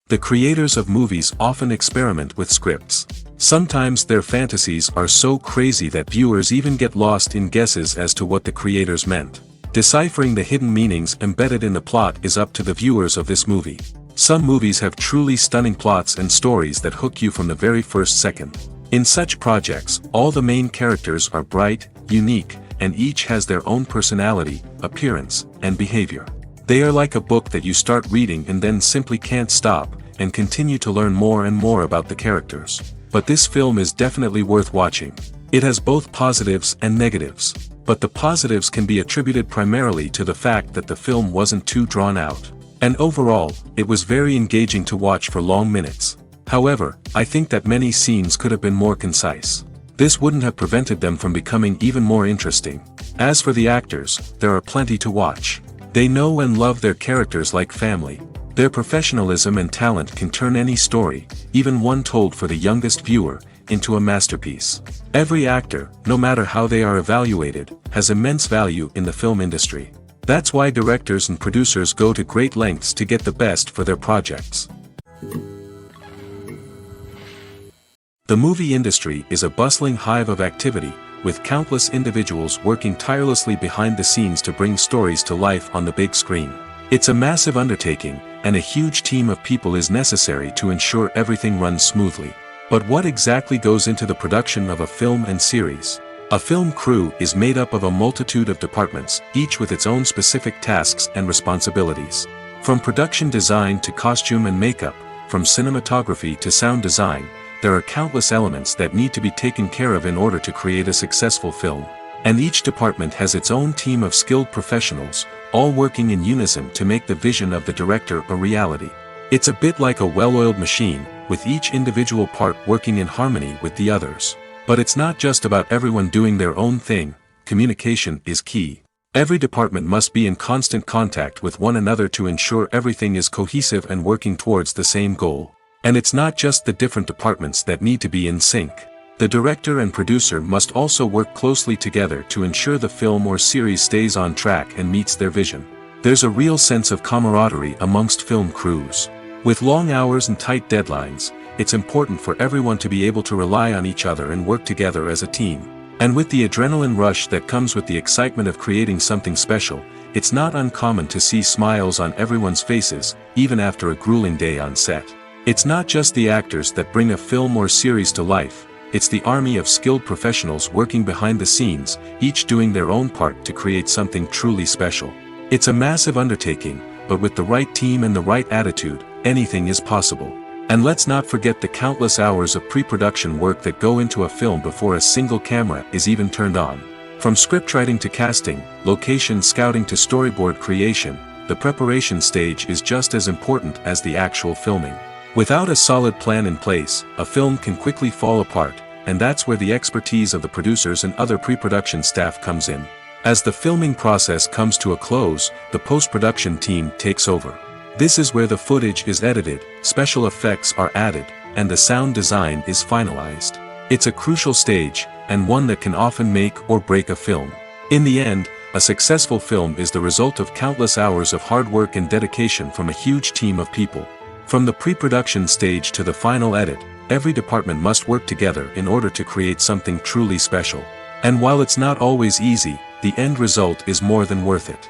The creators of movies often experiment with scripts. Sometimes their fantasies are so crazy that viewers even get lost in guesses as to what the creators meant. Deciphering the hidden meanings embedded in the plot is up to the viewers of this movie. Some movies have truly stunning plots and stories that hook you from the very first second. In such projects, all the main characters are bright, unique, and each has their own personality, appearance, and behavior. They are like a book that you start reading and then simply can't stop, and continue to learn more and more about the characters. But this film is definitely worth watching. It has both positives and negatives. But the positives can be attributed primarily to the fact that the film wasn't too drawn out. And overall, it was very engaging to watch for long minutes. However, I think that many scenes could have been more concise. This wouldn't have prevented them from becoming even more interesting. As for the actors, there are plenty to watch. They know and love their characters like family. Their professionalism and talent can turn any story, even one told for the youngest viewer, into a masterpiece. Every actor, no matter how they are evaluated, has immense value in the film industry. That's why directors and producers go to great lengths to get the best for their projects. The movie industry is a bustling hive of activity, with countless individuals working tirelessly behind the scenes to bring stories to life on the big screen. It's a massive undertaking, and a huge team of people is necessary to ensure everything runs smoothly. But what exactly goes into the production of a film and series? A film crew is made up of a multitude of departments, each with its own specific tasks and responsibilities. From production design to costume and makeup, from cinematography to sound design, there are countless elements that need to be taken care of in order to create a successful film. And each department has its own team of skilled professionals, all working in unison to make the vision of the director a reality. It's a bit like a well-oiled machine, with each individual part working in harmony with the others. But it's not just about everyone doing their own thing. Communication is key. Every department must be in constant contact with one another to ensure everything is cohesive and working towards the same goal. And it's not just the different departments that need to be in sync. The director and producer must also work closely together to ensure the film or series stays on track and meets their vision. There's a real sense of camaraderie amongst film crews. With long hours and tight deadlines, it's important for everyone to be able to rely on each other and work together as a team. And with the adrenaline rush that comes with the excitement of creating something special, it's not uncommon to see smiles on everyone's faces, even after a grueling day on set. It's not just the actors that bring a film or series to life, it's the army of skilled professionals working behind the scenes, each doing their own part to create something truly special. It's a massive undertaking, but with the right team and the right attitude, anything is possible. And let's not forget the countless hours of pre-production work that go into a film before a single camera is even turned on. From scriptwriting to casting, location scouting to storyboard creation, the preparation stage is just as important as the actual filming. Without a solid plan in place, a film can quickly fall apart, and that's where the expertise of the producers and other pre-production staff comes in. As the filming process comes to a close, the post-production team takes over. This is where the footage is edited, special effects are added, and the sound design is finalized. It's a crucial stage, and one that can often make or break a film. In the end, a successful film is the result of countless hours of hard work and dedication from a huge team of people. From the pre-production stage to the final edit, every department must work together in order to create something truly special. And while it's not always easy, the end result is more than worth it.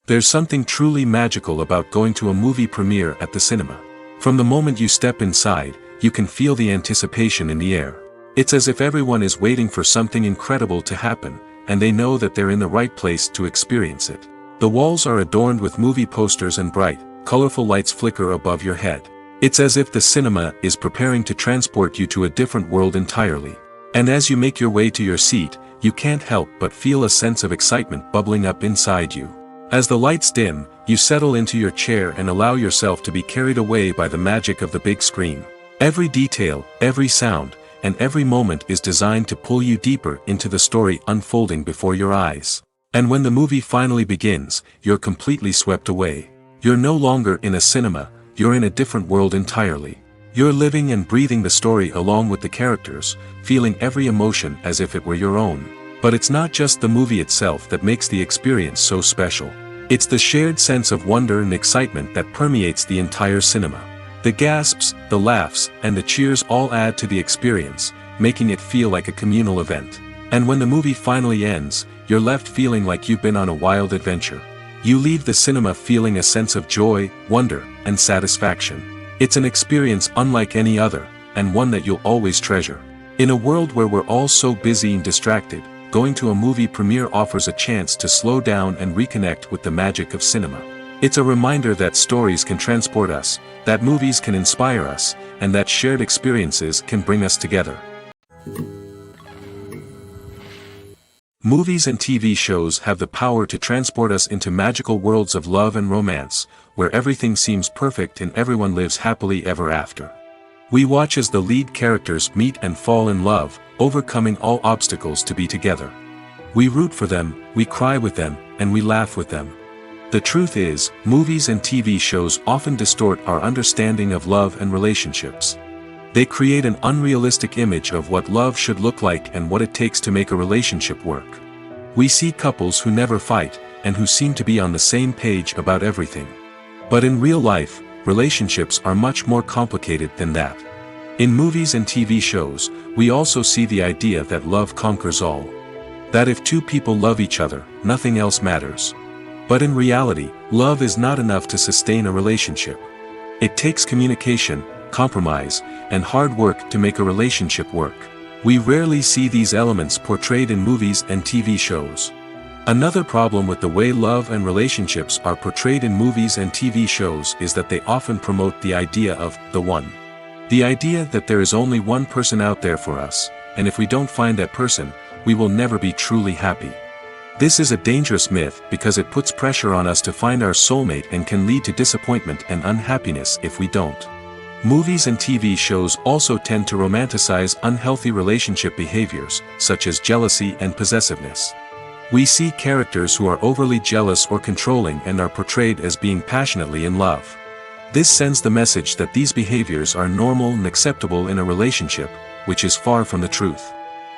There's something truly magical about going to a movie premiere at the cinema. From the moment you step inside, you can feel the anticipation in the air. It's as if everyone is waiting for something incredible to happen, and they know that they're in the right place to experience it. The walls are adorned with movie posters and bright, colorful lights flicker above your head. It's as if the cinema is preparing to transport you to a different world entirely. And as you make your way to your seat, you can't help but feel a sense of excitement bubbling up inside you. As the lights dim, you settle into your chair and allow yourself to be carried away by the magic of the big screen. Every detail, every sound, and every moment is designed to pull you deeper into the story unfolding before your eyes. And when the movie finally begins, you're completely swept away. You're no longer in a cinema, you're in a different world entirely. You're living and breathing the story along with the characters, feeling every emotion as if it were your own. But it's not just the movie itself that makes the experience so special. It's the shared sense of wonder and excitement that permeates the entire cinema. The gasps, the laughs, and the cheers all add to the experience, making it feel like a communal event. And when the movie finally ends, you're left feeling like you've been on a wild adventure. You leave the cinema feeling a sense of joy, wonder, and satisfaction. It's an experience unlike any other, and one that you'll always treasure. In a world where we're all so busy and distracted, going to a movie premiere offers a chance to slow down and reconnect with the magic of cinema. It's a reminder that stories can transport us, that movies can inspire us, and that shared experiences can bring us together. Movies and TV shows have the power to transport us into magical worlds of love and romance, where everything seems perfect and everyone lives happily ever after. We watch as the lead characters meet and fall in love, overcoming all obstacles to be together. We root for them, we cry with them, and we laugh with them. The truth is, movies and TV shows often distort our understanding of love and relationships. They create an unrealistic image of what love should look like and what it takes to make a relationship work. We see couples who never fight, and who seem to be on the same page about everything. But in real life, relationships are much more complicated than that. In movies and TV shows, we also see the idea that love conquers all. That if two people love each other, nothing else matters. But in reality, love is not enough to sustain a relationship. It takes communication, compromise, and hard work to make a relationship work. We rarely see these elements portrayed in movies and TV shows. Another problem with the way love and relationships are portrayed in movies and TV shows is that they often promote the idea of the one. The idea that there is only one person out there for us, and if we don't find that person, we will never be truly happy. This is a dangerous myth because it puts pressure on us to find our soulmate and can lead to disappointment and unhappiness if we don't. Movies and TV shows also tend to romanticize unhealthy relationship behaviors, such as jealousy and possessiveness. We see characters who are overly jealous or controlling and are portrayed as being passionately in love. This sends the message that these behaviors are normal and acceptable in a relationship, which is far from the truth.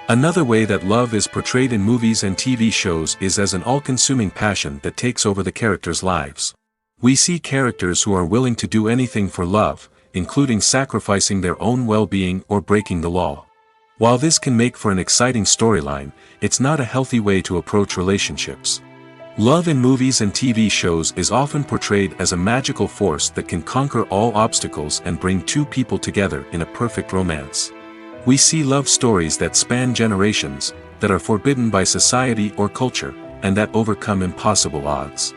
Another way that love is portrayed in movies and TV shows is as an all-consuming passion that takes over the characters' lives. We see characters who are willing to do anything for love, including sacrificing their own well-being or breaking the law. While this can make for an exciting storyline, it's not a healthy way to approach relationships. Love in movies and TV shows is often portrayed as a magical force that can conquer all obstacles and bring two people together in a perfect romance. We see love stories that span generations, that are forbidden by society or culture, and that overcome impossible odds.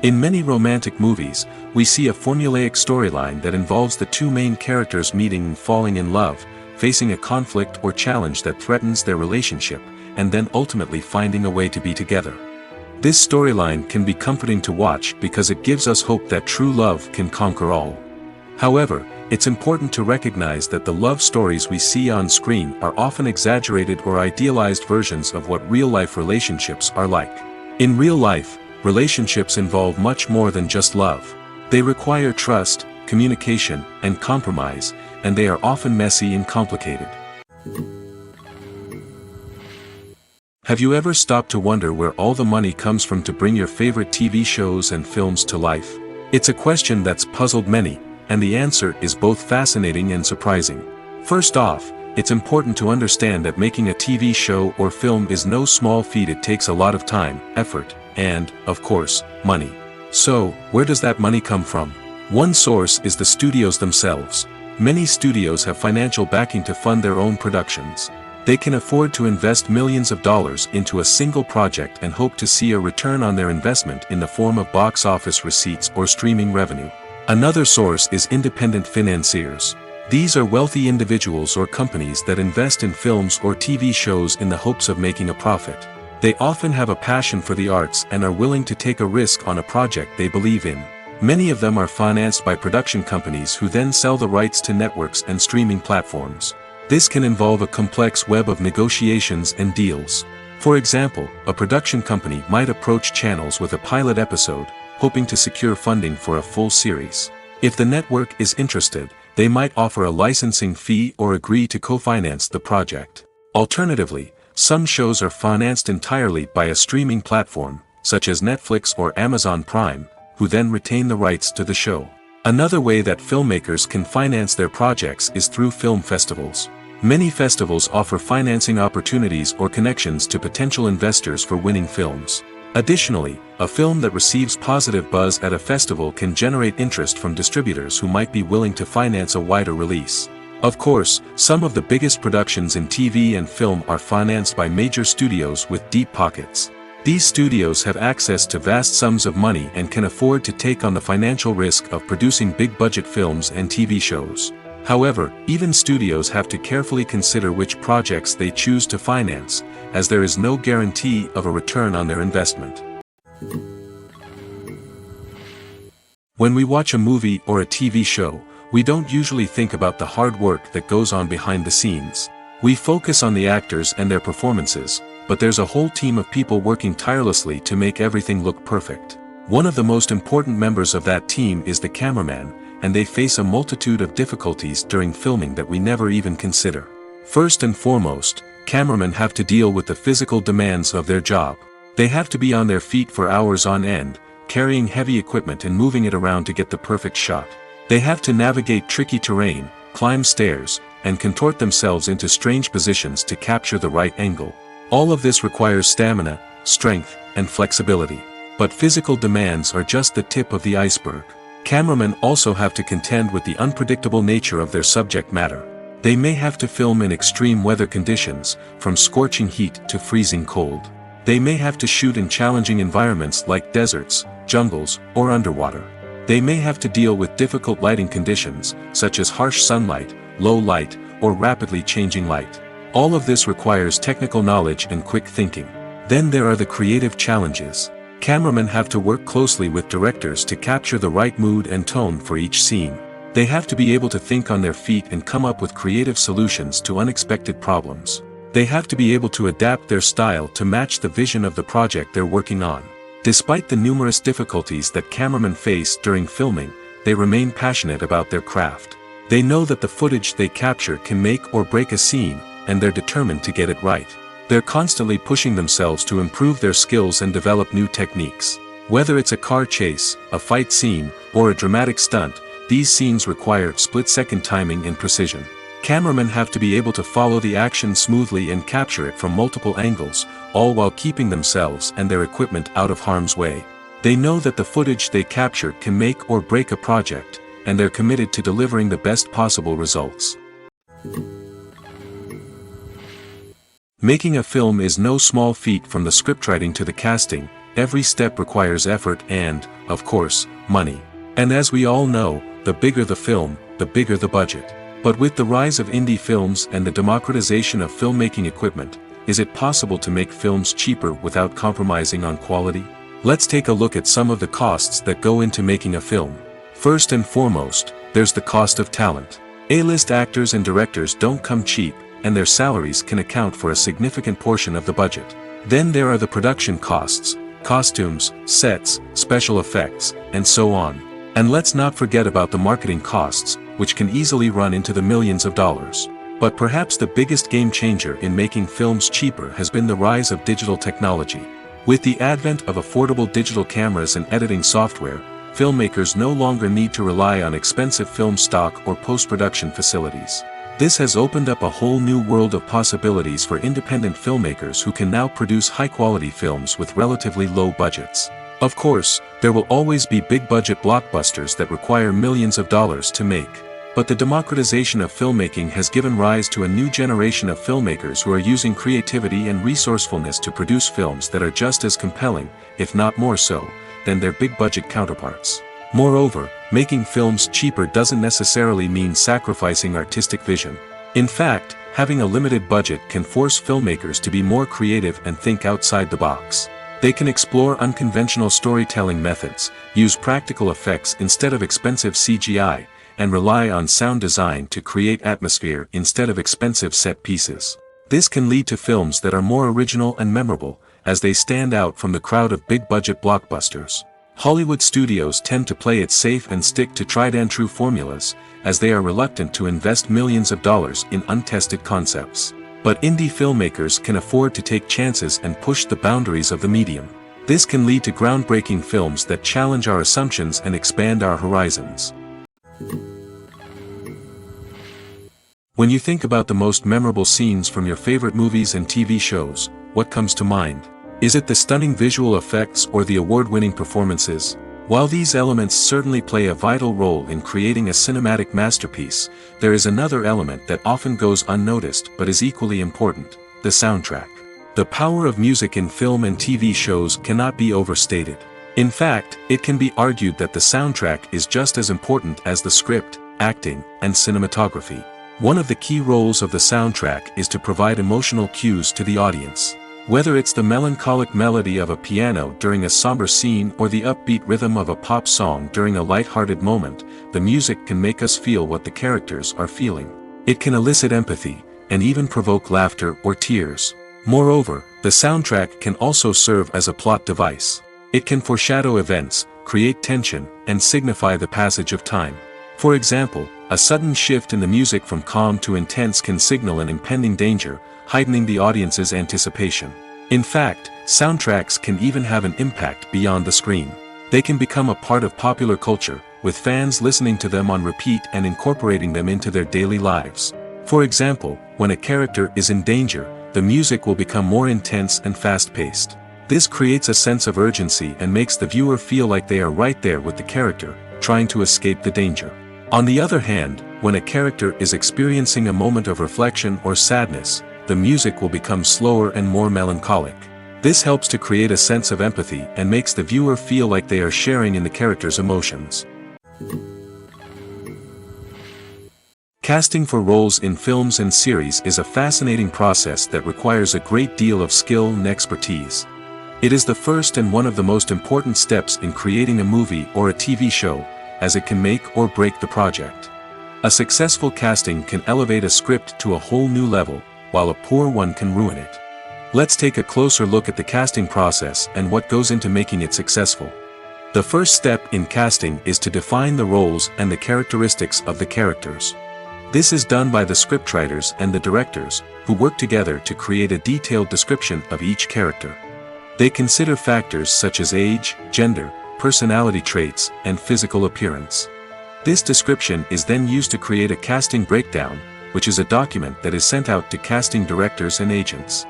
In many romantic movies, we see a formulaic storyline that involves the two main characters meeting and falling in love, facing a conflict or challenge that threatens their relationship, and then ultimately finding a way to be together. This storyline can be comforting to watch because it gives us hope that true love can conquer all. However, it's important to recognize that the love stories we see on screen are often exaggerated or idealized versions of what real-life relationships are like. In real life, relationships involve much more than just love. They require trust, communication, and compromise, and they are often messy and complicated. Have you ever stopped to wonder where all the money comes from to bring your favorite TV shows and films to life? It's a question that's puzzled many, and the answer is both fascinating and surprising. First off, it's important to understand that making a TV show or film is no small feat. It takes a lot of time, effort, and, of course, money. So, where does that money come from? One source is the studios themselves. Many studios have financial backing to fund their own productions. They can afford to invest millions of dollars into a single project and hope to see a return on their investment in the form of box office receipts or streaming revenue. Another source is independent financiers. These are wealthy individuals or companies that invest in films or TV shows in the hopes of making a profit. They often have a passion for the arts and are willing to take a risk on a project they believe in. Many of them are financed by production companies who then sell the rights to networks and streaming platforms. This can involve a complex web of negotiations and deals. For example, a production company might approach channels with a pilot episode, hoping to secure funding for a full series. If the network is interested, they might offer a licensing fee or agree to co-finance the project. Alternatively, some shows are financed entirely by a streaming platform, such as Netflix or Amazon Prime, who then retain the rights to the show. Another way that filmmakers can finance their projects is through film festivals. Many festivals offer financing opportunities or connections to potential investors for winning films. Additionally, a film that receives positive buzz at a festival can generate interest from distributors who might be willing to finance a wider release. Of course, some of the biggest productions in TV and film are financed by major studios with deep pockets. These studios have access to vast sums of money and can afford to take on the financial risk of producing big-budget films and TV shows. However, even studios have to carefully consider which projects they choose to finance, as there is no guarantee of a return on their investment. When we watch a movie or a TV show, we don't usually think about the hard work that goes on behind the scenes. We focus on the actors and their performances, but there's a whole team of people working tirelessly to make everything look perfect. One of the most important members of that team is the cameraman, and they face a multitude of difficulties during filming that we never even consider. First and foremost, cameramen have to deal with the physical demands of their job. They have to be on their feet for hours on end, carrying heavy equipment and moving it around to get the perfect shot. They have to navigate tricky terrain, climb stairs, and contort themselves into strange positions to capture the right angle. All of this requires stamina, strength, and flexibility. But physical demands are just the tip of the iceberg. Cameramen also have to contend with the unpredictable nature of their subject matter. They may have to film in extreme weather conditions, from scorching heat to freezing cold. They may have to shoot in challenging environments like deserts, jungles, or underwater. They may have to deal with difficult lighting conditions, such as harsh sunlight, low light, or rapidly changing light. All of this requires technical knowledge and quick thinking. Then there are the creative challenges. Cameramen have to work closely with directors to capture the right mood and tone for each scene. They have to be able to think on their feet and come up with creative solutions to unexpected problems. They have to be able to adapt their style to match the vision of the project they're working on. Despite the numerous difficulties that cameramen face during filming, they remain passionate about their craft. They know that the footage they capture can make or break a scene, and they're determined to get it right. They're constantly pushing themselves to improve their skills and develop new techniques. Whether it's a car chase, a fight scene, or a dramatic stunt, these scenes require split-second timing and precision. Cameramen have to be able to follow the action smoothly and capture it from multiple angles, all while keeping themselves and their equipment out of harm's way. They know that the footage they capture can make or break a project, and they're committed to delivering the best possible results. Making a film is no small feat. From the scriptwriting to the casting, every step requires effort and, of course, money. And as we all know, the bigger the film, the bigger the budget. But with the rise of indie films and the democratization of filmmaking equipment, is it possible to make films cheaper without compromising on quality? Let's take a look at some of the costs that go into making a film. First and foremost, there's the cost of talent. A-list actors and directors don't come cheap, and their salaries can account for a significant portion of the budget. Then there are the production costs, costumes, sets, special effects, and so on. And let's not forget about the marketing costs, which can easily run into the millions of dollars. But perhaps the biggest game changer in making films cheaper has been the rise of digital technology. With the advent of affordable digital cameras and editing software, filmmakers no longer need to rely on expensive film stock or post-production facilities. This has opened up a whole new world of possibilities for independent filmmakers who can now produce high-quality films with relatively low budgets. Of course, there will always be big-budget blockbusters that require millions of dollars to make. But the democratization of filmmaking has given rise to a new generation of filmmakers who are using creativity and resourcefulness to produce films that are just as compelling, if not more so, than their big-budget counterparts. Moreover, making films cheaper doesn't necessarily mean sacrificing artistic vision. In fact, having a limited budget can force filmmakers to be more creative and think outside the box. They can explore unconventional storytelling methods, use practical effects instead of expensive CGI, and rely on sound design to create atmosphere instead of expensive set pieces. This can lead to films that are more original and memorable, as they stand out from the crowd of big-budget blockbusters. Hollywood studios tend to play it safe and stick to tried-and-true formulas, as they are reluctant to invest millions of dollars in untested concepts. But indie filmmakers can afford to take chances and push the boundaries of the medium. This can lead to groundbreaking films that challenge our assumptions and expand our horizons. When you think about the most memorable scenes from your favorite movies and TV shows, what comes to mind? Is it the stunning visual effects or the award-winning performances? While these elements certainly play a vital role in creating a cinematic masterpiece, there is another element that often goes unnoticed but is equally important: the soundtrack. The power of music in film and TV shows cannot be overstated. In fact, it can be argued that the soundtrack is just as important as the script, acting, and cinematography. One of the key roles of the soundtrack is to provide emotional cues to the audience. Whether it's the melancholic melody of a piano during a somber scene or the upbeat rhythm of a pop song during a light-hearted moment, the music can make us feel what the characters are feeling. It can elicit empathy, and even provoke laughter or tears. Moreover, the soundtrack can also serve as a plot device. It can foreshadow events, create tension, and signify the passage of time. For example, a sudden shift in the music from calm to intense can signal an impending danger, heightening the audience's anticipation. In fact, soundtracks can even have an impact beyond the screen. They can become a part of popular culture, with fans listening to them on repeat and incorporating them into their daily lives. For example, when a character is in danger, the music will become more intense and fast-paced. This creates a sense of urgency and makes the viewer feel like they are right there with the character, trying to escape the danger. On the other hand, when a character is experiencing a moment of reflection or sadness, the music will become slower and more melancholic. This helps to create a sense of empathy and makes the viewer feel like they are sharing in the character's emotions. Casting for roles in films and series is a fascinating process that requires a great deal of skill and expertise. It is the first and one of the most important steps in creating a movie or a TV show, as it can make or break the project. A successful casting can elevate a script to a whole new level, while a poor one can ruin it. Let's take a closer look at the casting process and what goes into making it successful. The first step in casting is to define the roles and the characteristics of the characters. This is done by the scriptwriters and the directors, who work together to create a detailed description of each character. They consider factors such as age, gender, personality traits, and physical appearance. This description is then used to create a casting breakdown, which is a document that is sent out to casting directors and agents.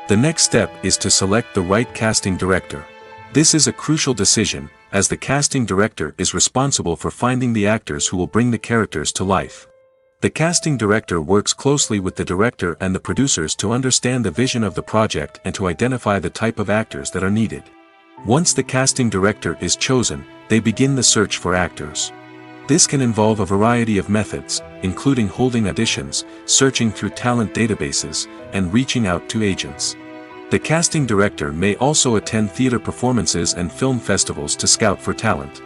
The next step is to select the right casting director. This is a crucial decision, as the casting director is responsible for finding the actors who will bring the characters to life. The casting director works closely with the director and the producers to understand the vision of the project and to identify the type of actors that are needed. Once the casting director is chosen, they begin the search for actors. This can involve a variety of methods, including holding auditions, searching through talent databases, and reaching out to agents. The casting director may also attend theater performances and film festivals to scout for talent.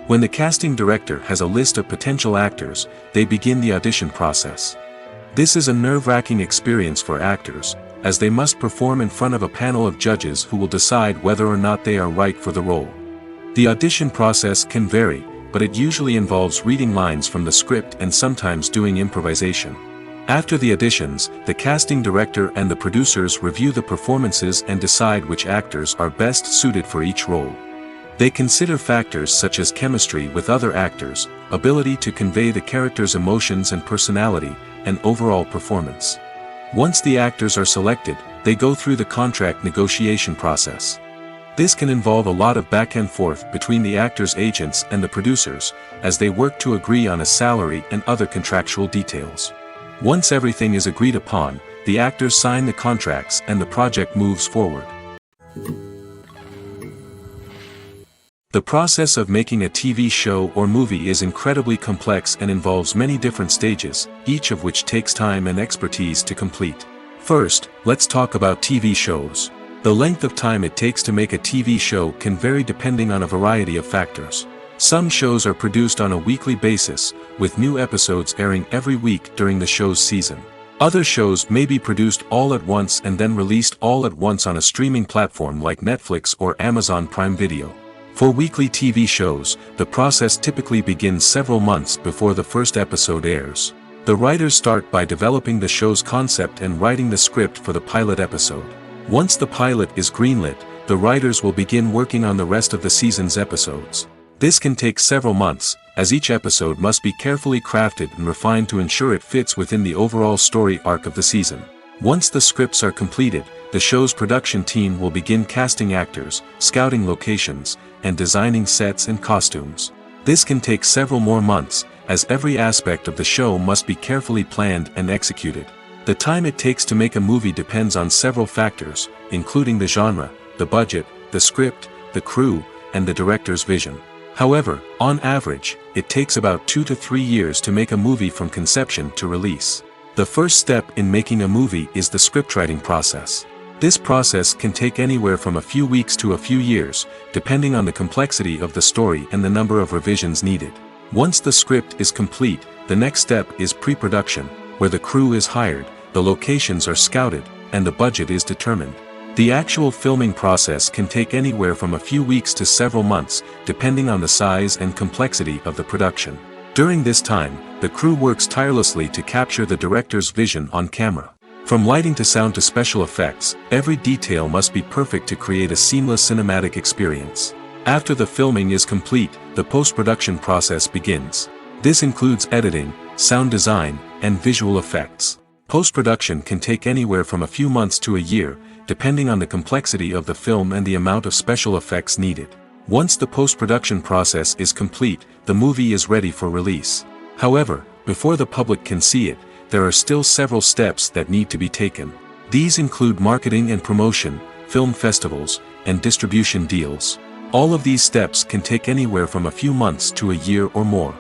When the casting director has a list of potential actors, they begin the audition process. This is a nerve-wracking experience for actors, as they must perform in front of a panel of judges who will decide whether or not they are right for the role. The audition process can vary, but it usually involves reading lines from the script and sometimes doing improvisation. After the auditions, the casting director and the producers review the performances and decide which actors are best suited for each role. They consider factors such as chemistry with other actors, ability to convey the character's emotions and personality, and overall performance. Once the actors are selected, they go through the contract negotiation process. This can involve a lot of back and forth between the actors' agents and the producers, as they work to agree on a salary and other contractual details. Once everything is agreed upon, the actors sign the contracts and the project moves forward. The process of making a TV show or movie is incredibly complex and involves many different stages, each of which takes time and expertise to complete. First, let's talk about TV shows. The length of time it takes to make a TV show can vary depending on a variety of factors. Some shows are produced on a weekly basis, with new episodes airing every week during the show's season. Other shows may be produced all at once and then released all at once on a streaming platform like Netflix or Amazon Prime Video. For weekly TV shows, the process typically begins several months before the first episode airs. The writers start by developing the show's concept and writing the script for the pilot episode. Once the pilot is greenlit, the writers will begin working on the rest of the season's episodes. This can take several months, as each episode must be carefully crafted and refined to ensure it fits within the overall story arc of the season. Once the scripts are completed, the show's production team will begin casting actors, scouting locations, and designing sets and costumes. This can take several more months, as every aspect of the show must be carefully planned and executed. The time it takes to make a movie depends on several factors, including the genre, the budget, the script, the crew, and the director's vision. However, on average, it takes about 2 to 3 years to make a movie from conception to release. The first step in making a movie is the scriptwriting process. This process can take anywhere from a few weeks to a few years, depending on the complexity of the story and the number of revisions needed. Once the script is complete, the next step is pre-production, where the crew is hired, the locations are scouted, and the budget is determined. The actual filming process can take anywhere from a few weeks to several months, depending on the size and complexity of the production. During this time, the crew works tirelessly to capture the director's vision on camera. From lighting to sound to special effects, every detail must be perfect to create a seamless cinematic experience. After the filming is complete, the post-production process begins. This includes editing, sound design, and visual effects. Post-production can take anywhere from a few months to a year, depending on the complexity of the film and the amount of special effects needed. Once the post-production process is complete, the movie is ready for release. However, before the public can see it, there are still several steps that need to be taken. These include marketing and promotion, film festivals, and distribution deals. All of these steps can take anywhere from a few months to a year or more.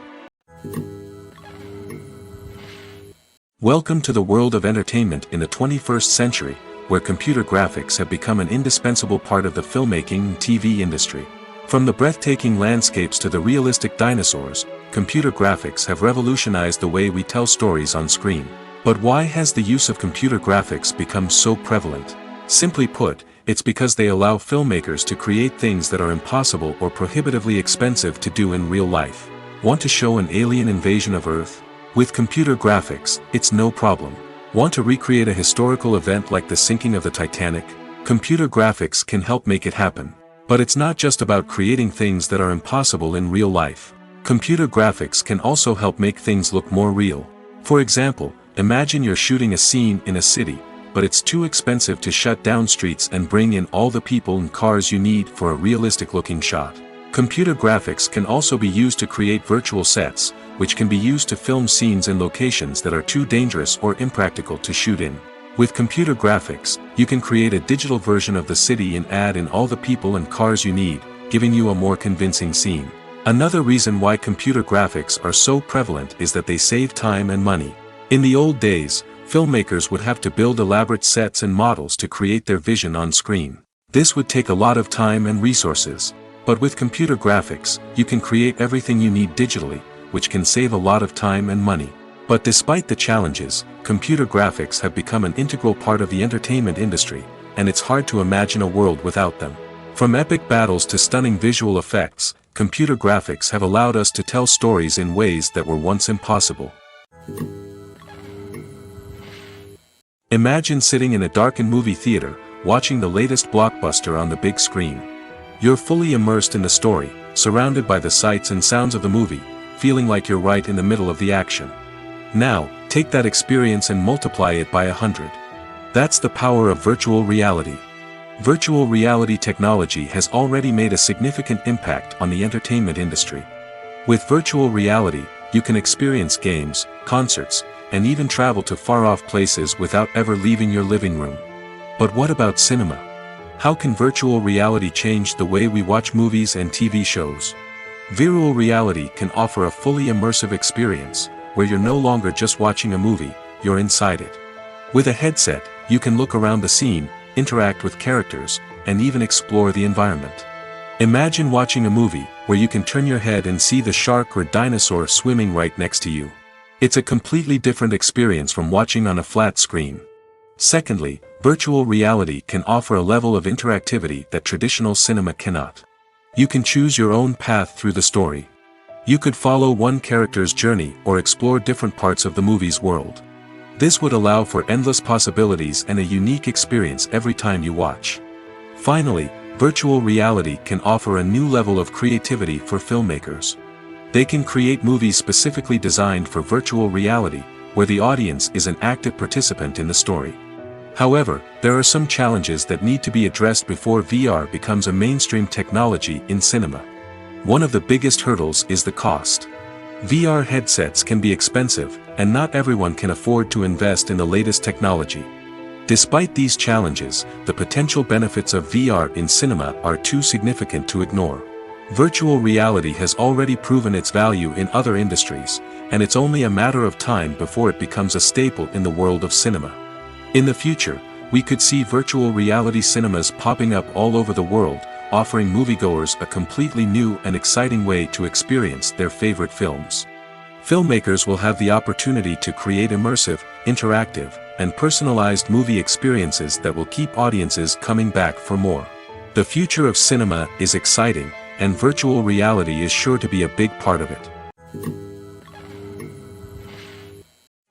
Welcome to the world of entertainment in the 21st century, where computer graphics have become an indispensable part of the filmmaking and TV industry. From the breathtaking landscapes to the realistic dinosaurs, computer graphics have revolutionized the way we tell stories on screen. But why has the use of computer graphics become so prevalent? Simply put, it's because they allow filmmakers to create things that are impossible or prohibitively expensive to do in real life. Want to show an alien invasion of Earth? With computer graphics, it's no problem. Want to recreate a historical event like the sinking of the Titanic? Computer graphics can help make it happen. But it's not just about creating things that are impossible in real life. Computer graphics can also help make things look more real. For example, imagine you're shooting a scene in a city, but it's too expensive to shut down streets and bring in all the people and cars you need for a realistic-looking shot. Computer graphics can also be used to create virtual sets, which can be used to film scenes in locations that are too dangerous or impractical to shoot in. With computer graphics, you can create a digital version of the city and add in all the people and cars you need, giving you a more convincing scene. Another reason why computer graphics are so prevalent is that they save time and money. In the old days, filmmakers would have to build elaborate sets and models to create their vision on screen. This would take a lot of time and resources. But with computer graphics, you can create everything you need digitally, which can save a lot of time and money. But despite the challenges, computer graphics have become an integral part of the entertainment industry, and it's hard to imagine a world without them. From epic battles to stunning visual effects, computer graphics have allowed us to tell stories in ways that were once impossible. Imagine sitting in a darkened movie theater, watching the latest blockbuster on the big screen. You're fully immersed in the story, surrounded by the sights and sounds of the movie, feeling like you're right in the middle of the action. Now, take that experience and multiply it by 100. That's the power of virtual reality. Virtual reality technology has already made a significant impact on the entertainment industry. With virtual reality, you can experience games, concerts, and even travel to far-off places without ever leaving your living room. But what about cinema? How can virtual reality change the way we watch movies and TV shows? Virtual reality can offer a fully immersive experience, where you're no longer just watching a movie, you're inside it. With a headset, you can look around the scene, interact with characters, and even explore the environment. Imagine watching a movie, where you can turn your head and see the shark or dinosaur swimming right next to you. It's a completely different experience from watching on a flat screen. Secondly, virtual reality can offer a level of interactivity that traditional cinema cannot. You can choose your own path through the story. You could follow one character's journey or explore different parts of the movie's world. This would allow for endless possibilities and a unique experience every time you watch. Finally, Virtual reality can offer a new level of creativity for filmmakers. They can create movies specifically designed for virtual reality, where the audience is an active participant in the story. However, there are some challenges that need to be addressed before VR becomes a mainstream technology in cinema. One of the biggest hurdles is the cost. VR headsets can be expensive, and not everyone can afford to invest in the latest technology. Despite these challenges, the potential benefits of VR in cinema are too significant to ignore. Virtual reality has already proven its value in other industries, and it's only a matter of time before it becomes a staple in the world of cinema. In the future, we could see virtual reality cinemas popping up all over the world, offering moviegoers a completely new and exciting way to experience their favorite films. Filmmakers will have the opportunity to create immersive, interactive, and personalized movie experiences that will keep audiences coming back for more. The future of cinema is exciting, and virtual reality is sure to be a big part of it.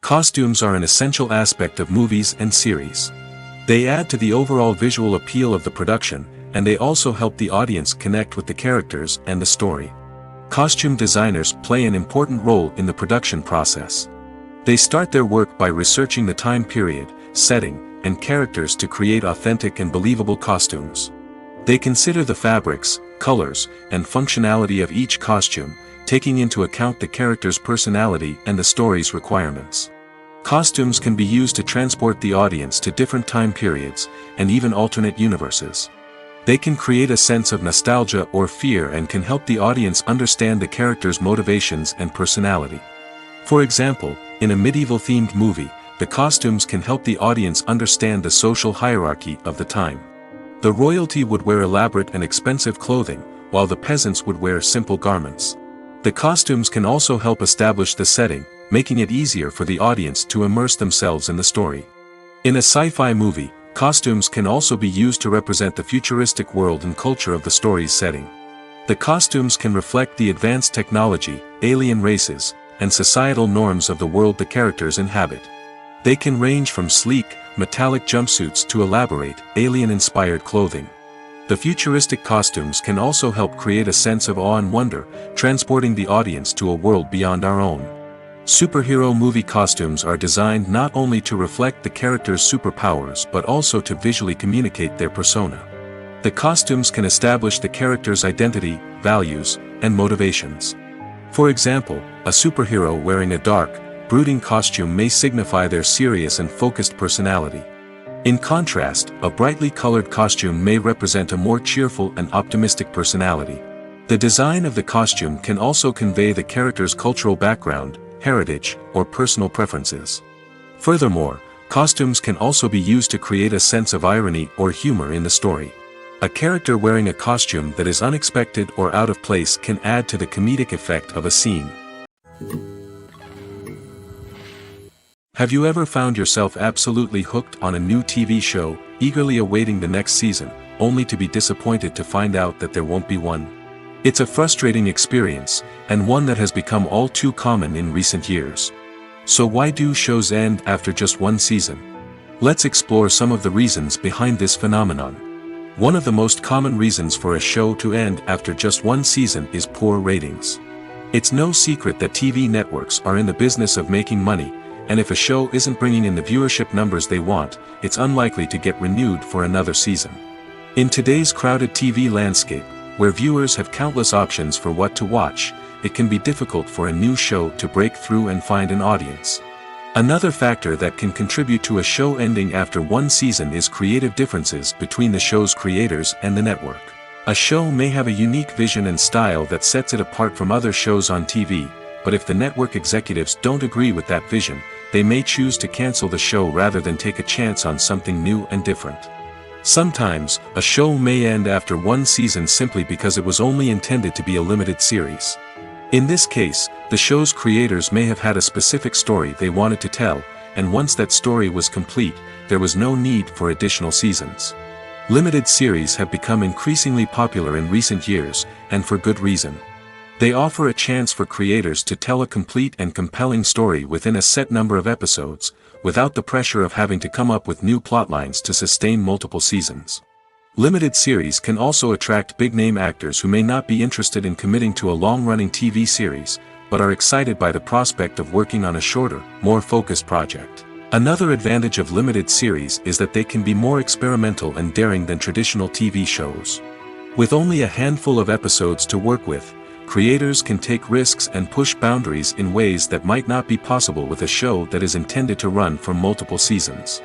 Costumes are an essential aspect of movies and series. They add to the overall visual appeal of the production, and they also help the audience connect with the characters and the story. Costume designers play an important role in the production process. They start their work by researching the time period, setting, and characters to create authentic and believable costumes. They consider the fabrics, colors, and functionality of each costume, taking into account the character's personality and the story's requirements. Costumes can be used to transport the audience to different time periods, and even alternate universes. They can create a sense of nostalgia or fear and can help the audience understand the character's motivations and personality. For example, in a medieval-themed movie, the costumes can help the audience understand the social hierarchy of the time. The royalty would wear elaborate and expensive clothing, while the peasants would wear simple garments. The costumes can also help establish the setting, making it easier for the audience to immerse themselves in the story. In a sci-fi movie, costumes can also be used to represent the futuristic world and culture of the story's setting. The costumes can reflect the advanced technology, alien races, and societal norms of the world the characters inhabit. They can range from sleek, metallic jumpsuits to elaborate, alien-inspired clothing. The futuristic costumes can also help create a sense of awe and wonder, transporting the audience to a world beyond our own. Superhero movie costumes are designed not only to reflect the character's superpowers but also to visually communicate their persona. The costumes can establish the character's identity, values, and motivations. For example, a superhero wearing a dark, brooding costume may signify their serious and focused personality. In contrast, a brightly colored costume may represent a more cheerful and optimistic personality. The design of the costume can also convey the character's cultural background, heritage, or personal preferences. Furthermore, costumes can also be used to create a sense of irony or humor in the story. A character wearing a costume that is unexpected or out of place can add to the comedic effect of a scene. Have you ever found yourself absolutely hooked on a new TV show, eagerly awaiting the next season, only to be disappointed to find out that there won't be one? It's a frustrating experience, and one that has become all too common in recent years. So why do shows end after just one season? Let's explore some of the reasons behind this phenomenon. One of the most common reasons for a show to end after just one season is poor ratings. It's no secret that TV networks are in the business of making money, and if a show isn't bringing in the viewership numbers they want, it's unlikely to get renewed for another season. In today's crowded TV landscape, where viewers have countless options for what to watch, it can be difficult for a new show to break through and find an audience. Another factor that can contribute to a show ending after one season is creative differences between the show's creators and the network. A show may have a unique vision and style that sets it apart from other shows on TV, but if the network executives don't agree with that vision, they may choose to cancel the show rather than take a chance on something new and different. Sometimes, a show may end after one season simply because it was only intended to be a limited series. In this case, the show's creators may have had a specific story they wanted to tell, and once that story was complete, there was no need for additional seasons. Limited series have become increasingly popular in recent years, and for good reason. They offer a chance for creators to tell a complete and compelling story within a set number of episodes, without the pressure of having to come up with new plotlines to sustain multiple seasons. Limited series can also attract big-name actors who may not be interested in committing to a long-running TV series, but are excited by the prospect of working on a shorter, more focused project. Another advantage of limited series is that they can be more experimental and daring than traditional TV shows. With only a handful of episodes to work with, creators can take risks and push boundaries in ways that might not be possible with a show that is intended to run for multiple seasons.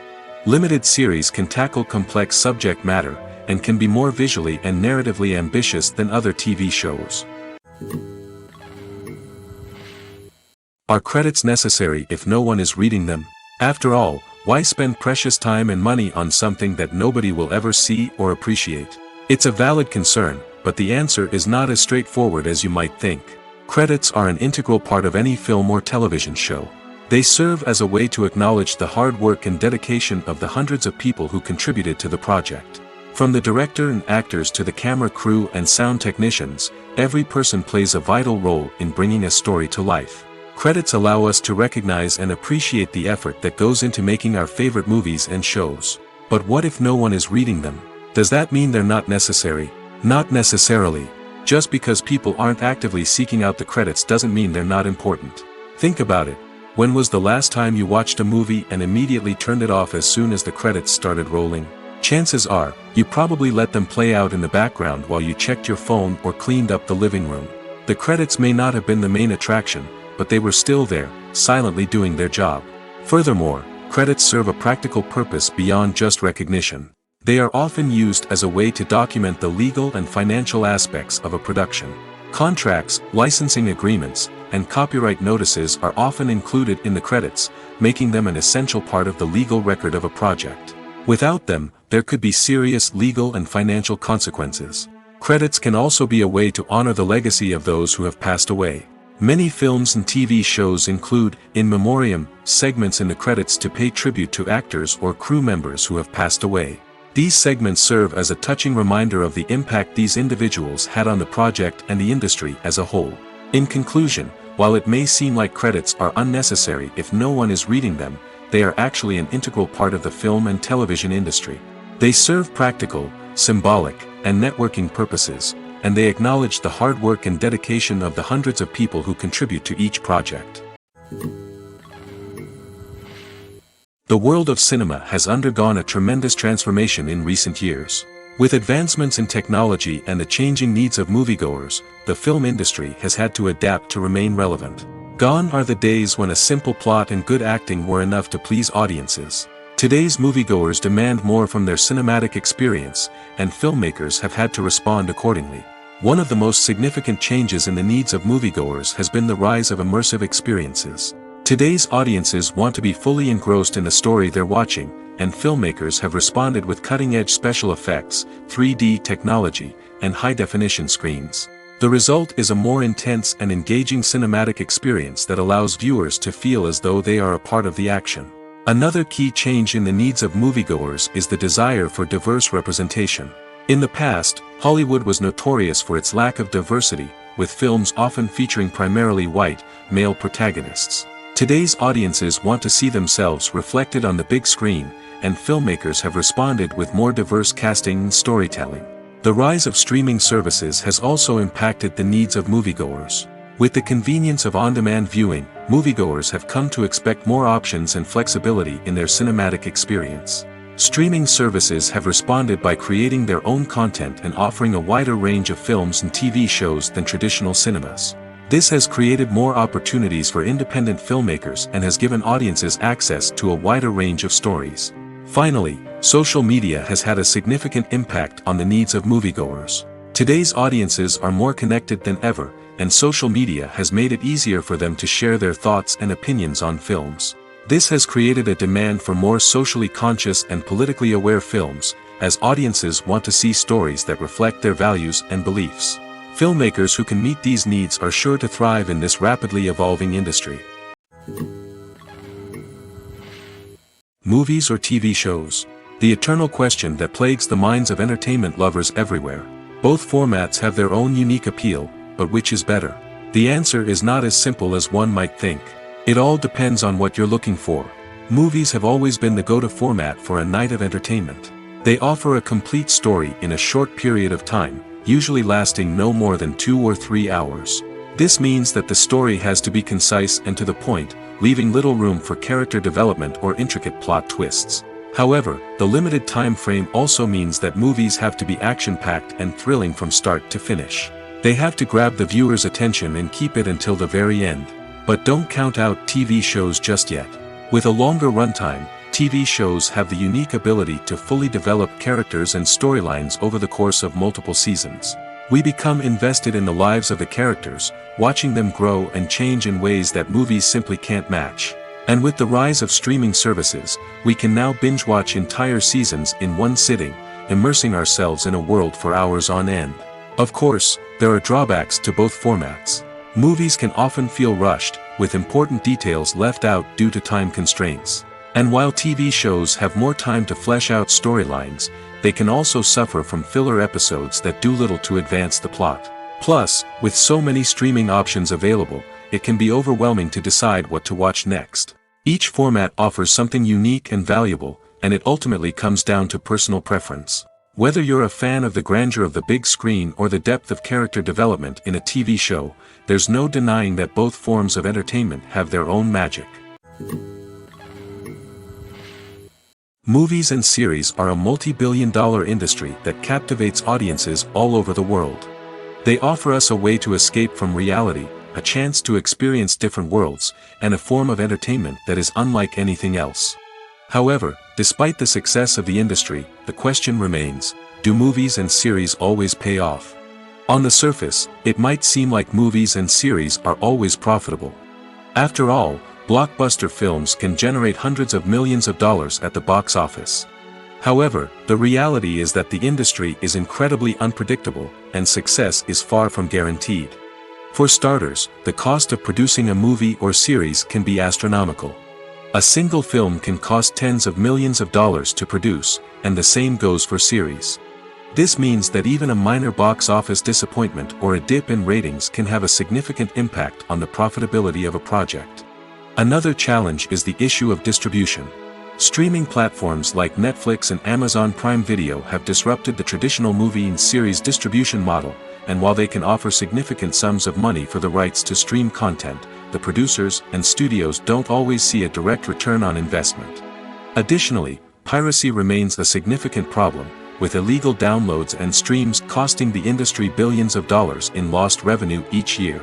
Limited series can tackle complex subject matter, and can be more visually and narratively ambitious than other TV shows. Are credits necessary if no one is reading them? After all, why spend precious time and money on something that nobody will ever see or appreciate? It's a valid concern, but the answer is not as straightforward as you might think. Credits are an integral part of any film or television show. They serve as a way to acknowledge the hard work and dedication of the hundreds of people who contributed to the project. From the director and actors to the camera crew and sound technicians, every person plays a vital role in bringing a story to life. Credits allow us to recognize and appreciate the effort that goes into making our favorite movies and shows. But what if no one is reading them? Does that mean they're not necessary? Not necessarily. Just because people aren't actively seeking out the credits doesn't mean they're not important. Think about it. When was the last time you watched a movie and immediately turned it off as soon as the credits started rolling? Chances are, you probably let them play out in the background while you checked your phone or cleaned up the living room. The credits may not have been the main attraction, but they were still there, silently doing their job. Furthermore, credits serve a practical purpose beyond just recognition. They are often used as a way to document the legal and financial aspects of a production. Contracts, licensing agreements, and copyright notices are often included in the credits, making them an essential part of the legal record of a project. Without them, there could be serious legal and financial consequences. Credits can also be a way to honor the legacy of those who have passed away. Many films and TV shows include in memoriam segments in the credits to pay tribute to actors or crew members who have passed away. These segments serve as a touching reminder of the impact these individuals had on the project and the industry as a whole. In conclusion, while it may seem like credits are unnecessary if no one is reading them, they are actually an integral part of the film and television industry. They serve practical, symbolic, and networking purposes, and they acknowledge the hard work and dedication of the hundreds of people who contribute to each project. The world of cinema has undergone a tremendous transformation in recent years. With advancements in technology and the changing needs of moviegoers, the film industry has had to adapt to remain relevant. Gone are the days when a simple plot and good acting were enough to please audiences. Today's moviegoers demand more from their cinematic experience, and filmmakers have had to respond accordingly. One of the most significant changes in the needs of moviegoers has been the rise of immersive experiences. Today's audiences want to be fully engrossed in the story they're watching, and filmmakers have responded with cutting-edge special effects, 3D technology, and high-definition screens. The result is a more intense and engaging cinematic experience that allows viewers to feel as though they are a part of the action. Another key change in the needs of moviegoers is the desire for diverse representation. In the past, Hollywood was notorious for its lack of diversity, with films often featuring primarily white, male protagonists. Today's audiences want to see themselves reflected on the big screen, and filmmakers have responded with more diverse casting and storytelling. The rise of streaming services has also impacted the needs of moviegoers. With the convenience of on-demand viewing, moviegoers have come to expect more options and flexibility in their cinematic experience. Streaming services have responded by creating their own content and offering a wider range of films and TV shows than traditional cinemas. This has created more opportunities for independent filmmakers and has given audiences access to a wider range of stories. Finally, social media has had a significant impact on the needs of moviegoers. Today's audiences are more connected than ever, and social media has made it easier for them to share their thoughts and opinions on films. This has created a demand for more socially conscious and politically aware films, as audiences want to see stories that reflect their values and beliefs. Filmmakers who can meet these needs are sure to thrive in this rapidly evolving industry. Movies or TV shows? The eternal question that plagues the minds of entertainment lovers everywhere. Both formats have their own unique appeal, but which is better? The answer is not as simple as one might think. It all depends on what you're looking for. Movies have always been the go-to format for a night of entertainment. They offer a complete story in a short period of time, usually lasting no more than 2 or 3 hours. This means that the story has to be concise and to the point, leaving little room for character development or intricate plot twists. However, the limited time frame also means that movies have to be action-packed and thrilling from start to finish. They have to grab the viewer's attention and keep it until the very end. But don't count out TV shows just yet. With a longer runtime, TV shows have the unique ability to fully develop characters and storylines over the course of multiple seasons. We become invested in the lives of the characters, watching them grow and change in ways that movies simply can't match. And with the rise of streaming services, we can now binge-watch entire seasons in one sitting, immersing ourselves in a world for hours on end. Of course, there are drawbacks to both formats. Movies can often feel rushed, with important details left out due to time constraints. And while TV shows have more time to flesh out storylines, they can also suffer from filler episodes that do little to advance the plot. Plus, with so many streaming options available, it can be overwhelming to decide what to watch next. Each format offers something unique and valuable, and it ultimately comes down to personal preference. Whether you're a fan of the grandeur of the big screen or the depth of character development in a TV show, there's no denying that both forms of entertainment have their own magic. Movies and series are a multi-billion-dollar industry that captivates audiences all over the world. They offer us a way to escape from reality, a chance to experience different worlds, and a form of entertainment that is unlike anything else. However, despite the success of the industry, the question remains, do movies and series always pay off? On the surface, it might seem like movies and series are always profitable. After all, blockbuster films can generate hundreds of millions of dollars at the box office. However, the reality is that the industry is incredibly unpredictable, and success is far from guaranteed. For starters, the cost of producing a movie or series can be astronomical. A single film can cost tens of millions of dollars to produce, and the same goes for series. This means that even a minor box office disappointment or a dip in ratings can have a significant impact on the profitability of a project. Another challenge is the issue of distribution. Streaming platforms like Netflix and Amazon Prime Video have disrupted the traditional movie and series distribution model, and while they can offer significant sums of money for the rights to stream content, the producers and studios don't always see a direct return on investment. Additionally, piracy remains a significant problem, with illegal downloads and streams costing the industry billions of dollars in lost revenue each year.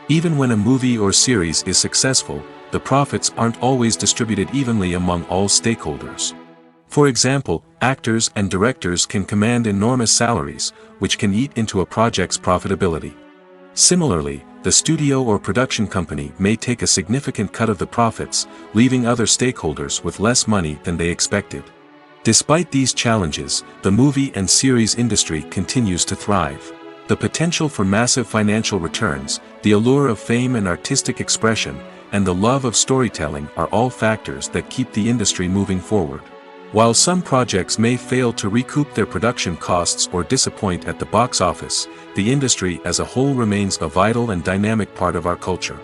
Even when a movie or series is successful, the profits aren't always distributed evenly among all stakeholders. For example, actors and directors can command enormous salaries, which can eat into a project's profitability. Similarly, the studio or production company may take a significant cut of the profits, leaving other stakeholders with less money than they expected. Despite these challenges, the movie and series industry continues to thrive. The potential for massive financial returns, the allure of fame and artistic expression, and the love of storytelling are all factors that keep the industry moving forward. While some projects may fail to recoup their production costs or disappoint at the box office, the industry as a whole remains a vital and dynamic part of our culture.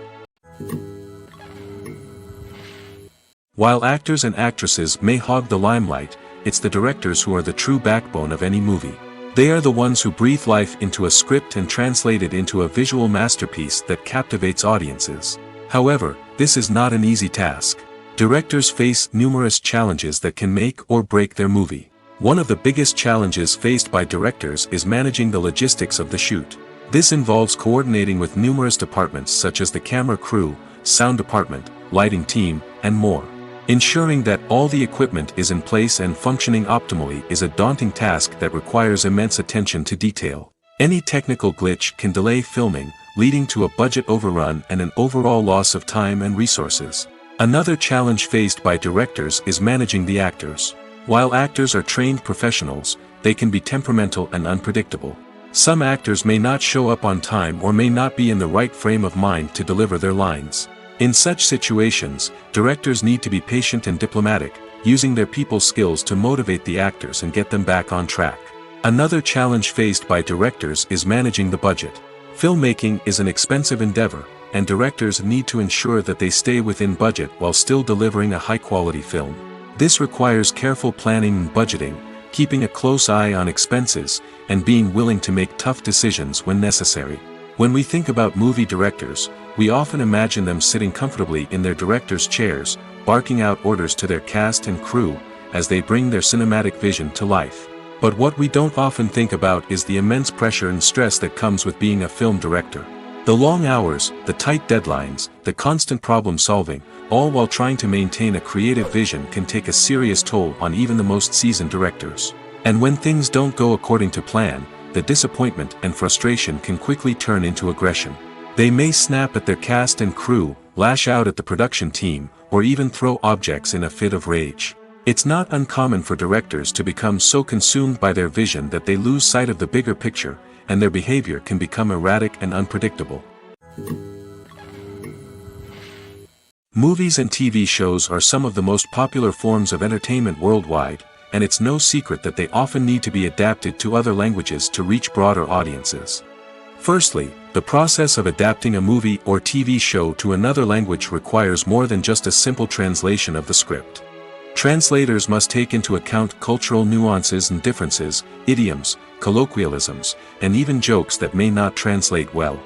While actors and actresses may hog the limelight, it's the directors who are the true backbone of any movie. They are the ones who breathe life into a script and translate it into a visual masterpiece that captivates audiences. However, this is not an easy task. Directors face numerous challenges that can make or break their movie. One of the biggest challenges faced by directors is managing the logistics of the shoot. This involves coordinating with numerous departments such as the camera crew, sound department, lighting team, and more. Ensuring that all the equipment is in place and functioning optimally is a daunting task that requires immense attention to detail. Any technical glitch can delay filming, leading to a budget overrun and an overall loss of time and resources. Another challenge faced by directors is managing the actors. While actors are trained professionals, they can be temperamental and unpredictable. Some actors may not show up on time or may not be in the right frame of mind to deliver their lines. In such situations, directors need to be patient and diplomatic, using their people skills to motivate the actors and get them back on track. Another challenge faced by directors is managing the budget. Filmmaking is an expensive endeavor, and directors need to ensure that they stay within budget while still delivering a high-quality film. This requires careful planning and budgeting, keeping a close eye on expenses, and being willing to make tough decisions when necessary. When we think about movie directors, we often imagine them sitting comfortably in their director's chairs, barking out orders to their cast and crew, as they bring their cinematic vision to life. But what we don't often think about is the immense pressure and stress that comes with being a film director. The long hours, the tight deadlines, the constant problem solving, all while trying to maintain a creative vision can take a serious toll on even the most seasoned directors. And when things don't go according to plan, the disappointment and frustration can quickly turn into aggression. They may snap at their cast and crew, lash out at the production team, or even throw objects in a fit of rage. It's not uncommon for directors to become so consumed by their vision that they lose sight of the bigger picture, and their behavior can become erratic and unpredictable. Movies and TV shows are some of the most popular forms of entertainment worldwide, and it's no secret that they often need to be adapted to other languages to reach broader audiences. Firstly, the process of adapting a movie or TV show to another language requires more than just a simple translation of the script. Translators must take into account cultural nuances and differences, idioms, colloquialisms, and even jokes that may not translate well.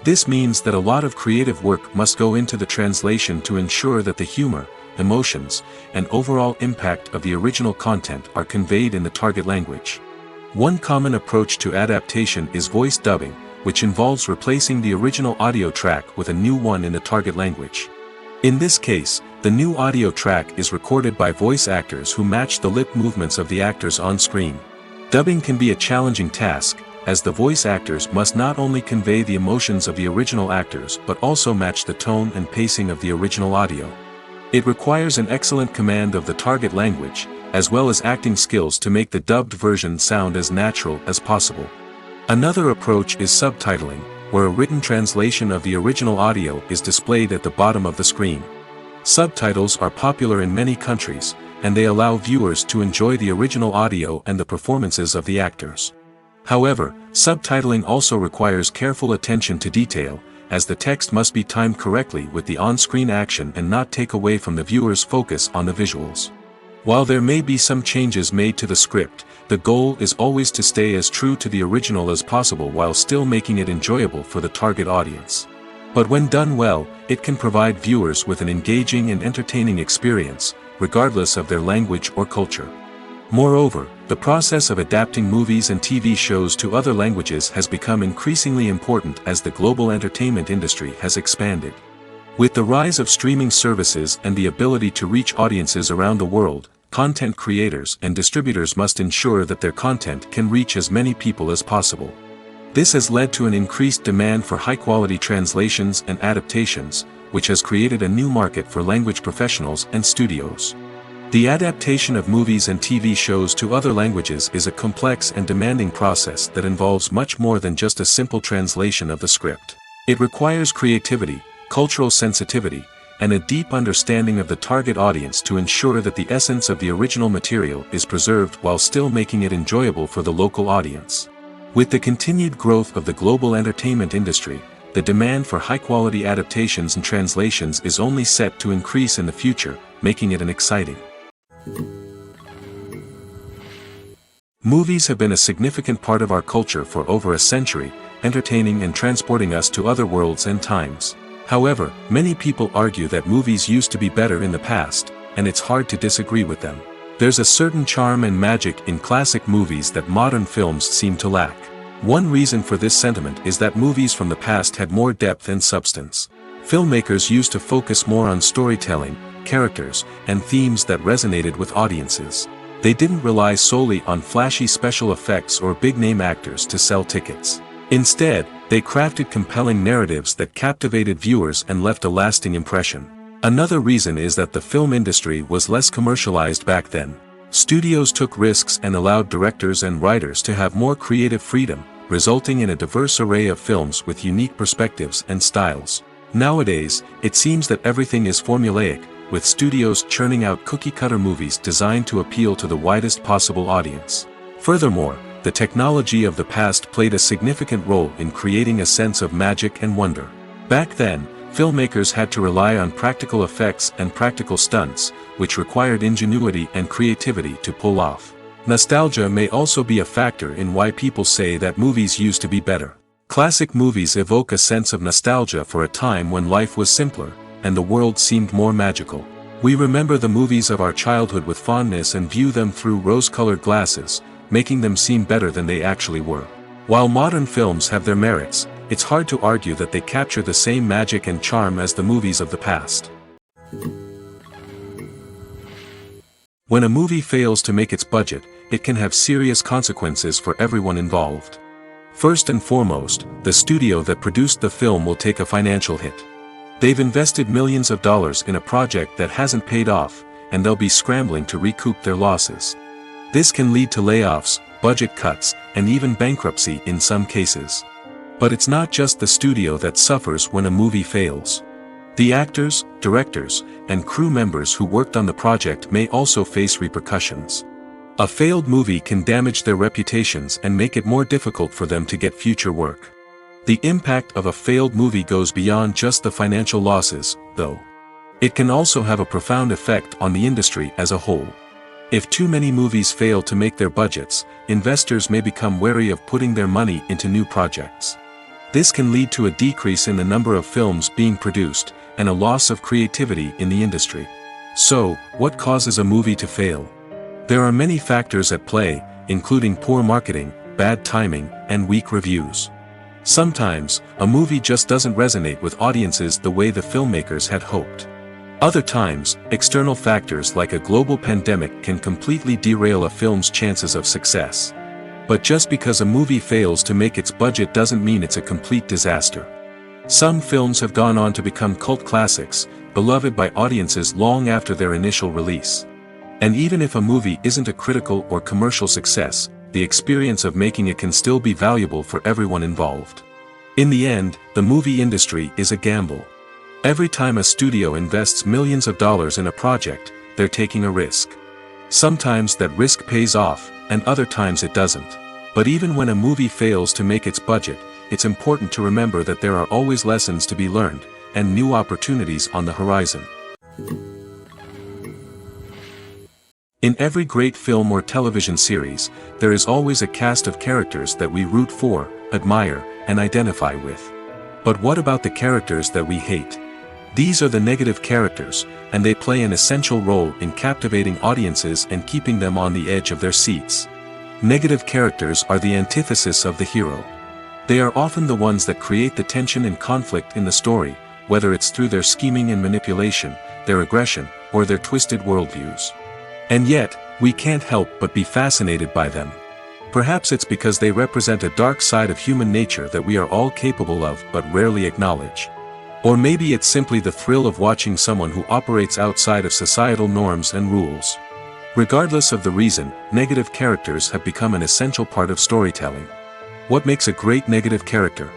This means that a lot of creative work must go into the translation to ensure that the humor, emotions, and overall impact of the original content are conveyed in the target language. One common approach to adaptation is voice dubbing, which involves replacing the original audio track with a new one in the target language. In this case, the new audio track is recorded by voice actors who match the lip movements of the actors on screen. Dubbing can be a challenging task, as the voice actors must not only convey the emotions of the original actors but also match the tone and pacing of the original audio. It requires an excellent command of the target language, as well as acting skills to make the dubbed version sound as natural as possible. Another approach is subtitling, where a written translation of the original audio is displayed at the bottom of the screen. Subtitles are popular in many countries, and they allow viewers to enjoy the original audio and the performances of the actors. However, subtitling also requires careful attention to detail, as the text must be timed correctly with the on-screen action and not take away from the viewer's focus on the visuals. While there may be some changes made to the script, the goal is always to stay as true to the original as possible while still making it enjoyable for the target audience. But when done well, it can provide viewers with an engaging and entertaining experience, regardless of their language or culture. Moreover, the process of adapting movies and TV shows to other languages has become increasingly important as the global entertainment industry has expanded. With the rise of streaming services and the ability to reach audiences around the world, content creators and distributors must ensure that their content can reach as many people as possible. This has led to an increased demand for high-quality translations and adaptations, which has created a new market for language professionals and studios. The adaptation of movies and TV shows to other languages is a complex and demanding process that involves much more than just a simple translation of the script. It requires creativity, cultural sensitivity, and a deep understanding of the target audience to ensure that the essence of the original material is preserved while still making it enjoyable for the local audience. With the continued growth of the global entertainment industry, the demand for high-quality adaptations and translations is only set to increase in the future, making it an exciting. Movies have been a significant part of our culture for over a century, entertaining and transporting us to other worlds and times. However, many people argue that movies used to be better in the past, and it's hard to disagree with them. There's a certain charm and magic in classic movies that modern films seem to lack. One reason for this sentiment is that movies from the past had more depth and substance. Filmmakers used to focus more on storytelling, characters, and themes that resonated with audiences. They didn't rely solely on flashy special effects or big-name actors to sell tickets. Instead, they crafted compelling narratives that captivated viewers and left a lasting impression. Another reason is that the film industry was less commercialized back then. Studios took risks and allowed directors and writers to have more creative freedom, resulting in a diverse array of films with unique perspectives and styles. Nowadays, it seems that everything is formulaic, with studios churning out cookie-cutter movies designed to appeal to the widest possible audience. Furthermore, the technology of the past played a significant role in creating a sense of magic and wonder. Back then, filmmakers had to rely on practical effects and practical stunts, which required ingenuity and creativity to pull off. Nostalgia may also be a factor in why people say that movies used to be better. Classic movies evoke a sense of nostalgia for a time when life was simpler, and the world seemed more magical. We remember the movies of our childhood with fondness and view them through rose-colored glasses, making them seem better than they actually were. While modern films have their merits, it's hard to argue that they capture the same magic and charm as the movies of the past. When a movie fails to make its budget, it can have serious consequences for everyone involved. First and foremost, the studio that produced the film will take a financial hit. They've invested millions of dollars in a project that hasn't paid off, and they'll be scrambling to recoup their losses. This can lead to layoffs, budget cuts, and even bankruptcy in some cases. But it's not just the studio that suffers when a movie fails. The actors, directors, and crew members who worked on the project may also face repercussions. A failed movie can damage their reputations and make it more difficult for them to get future work. The impact of a failed movie goes beyond just the financial losses, though. It can also have a profound effect on the industry as a whole. If too many movies fail to make their budgets, investors may become wary of putting their money into new projects. This can lead to a decrease in the number of films being produced, and a loss of creativity in the industry. So, what causes a movie to fail? There are many factors at play, including poor marketing, bad timing, and weak reviews. Sometimes, a movie just doesn't resonate with audiences the way the filmmakers had hoped. Other times, external factors like a global pandemic can completely derail a film's chances of success. But just because a movie fails to make its budget doesn't mean it's a complete disaster. Some films have gone on to become cult classics, beloved by audiences long after their initial release. And even if a movie isn't a critical or commercial success, the experience of making it can still be valuable for everyone involved. In the end, the movie industry is a gamble. Every time a studio invests millions of dollars in a project, they're taking a risk. Sometimes that risk pays off, and other times it doesn't. But even when a movie fails to make its budget, it's important to remember that there are always lessons to be learned, and new opportunities on the horizon. In every great film or television series, there is always a cast of characters that we root for, admire, and identify with. But what about the characters that we hate? These are the negative characters, and they play an essential role in captivating audiences and keeping them on the edge of their seats. Negative characters are the antithesis of the hero. They are often the ones that create the tension and conflict in the story, whether it's through their scheming and manipulation, their aggression, or their twisted worldviews. And yet, we can't help but be fascinated by them. Perhaps it's because they represent a dark side of human nature that we are all capable of but rarely acknowledge. Or maybe it's simply the thrill of watching someone who operates outside of societal norms and rules. Regardless of the reason, negative characters have become an essential part of storytelling. What makes a great negative character?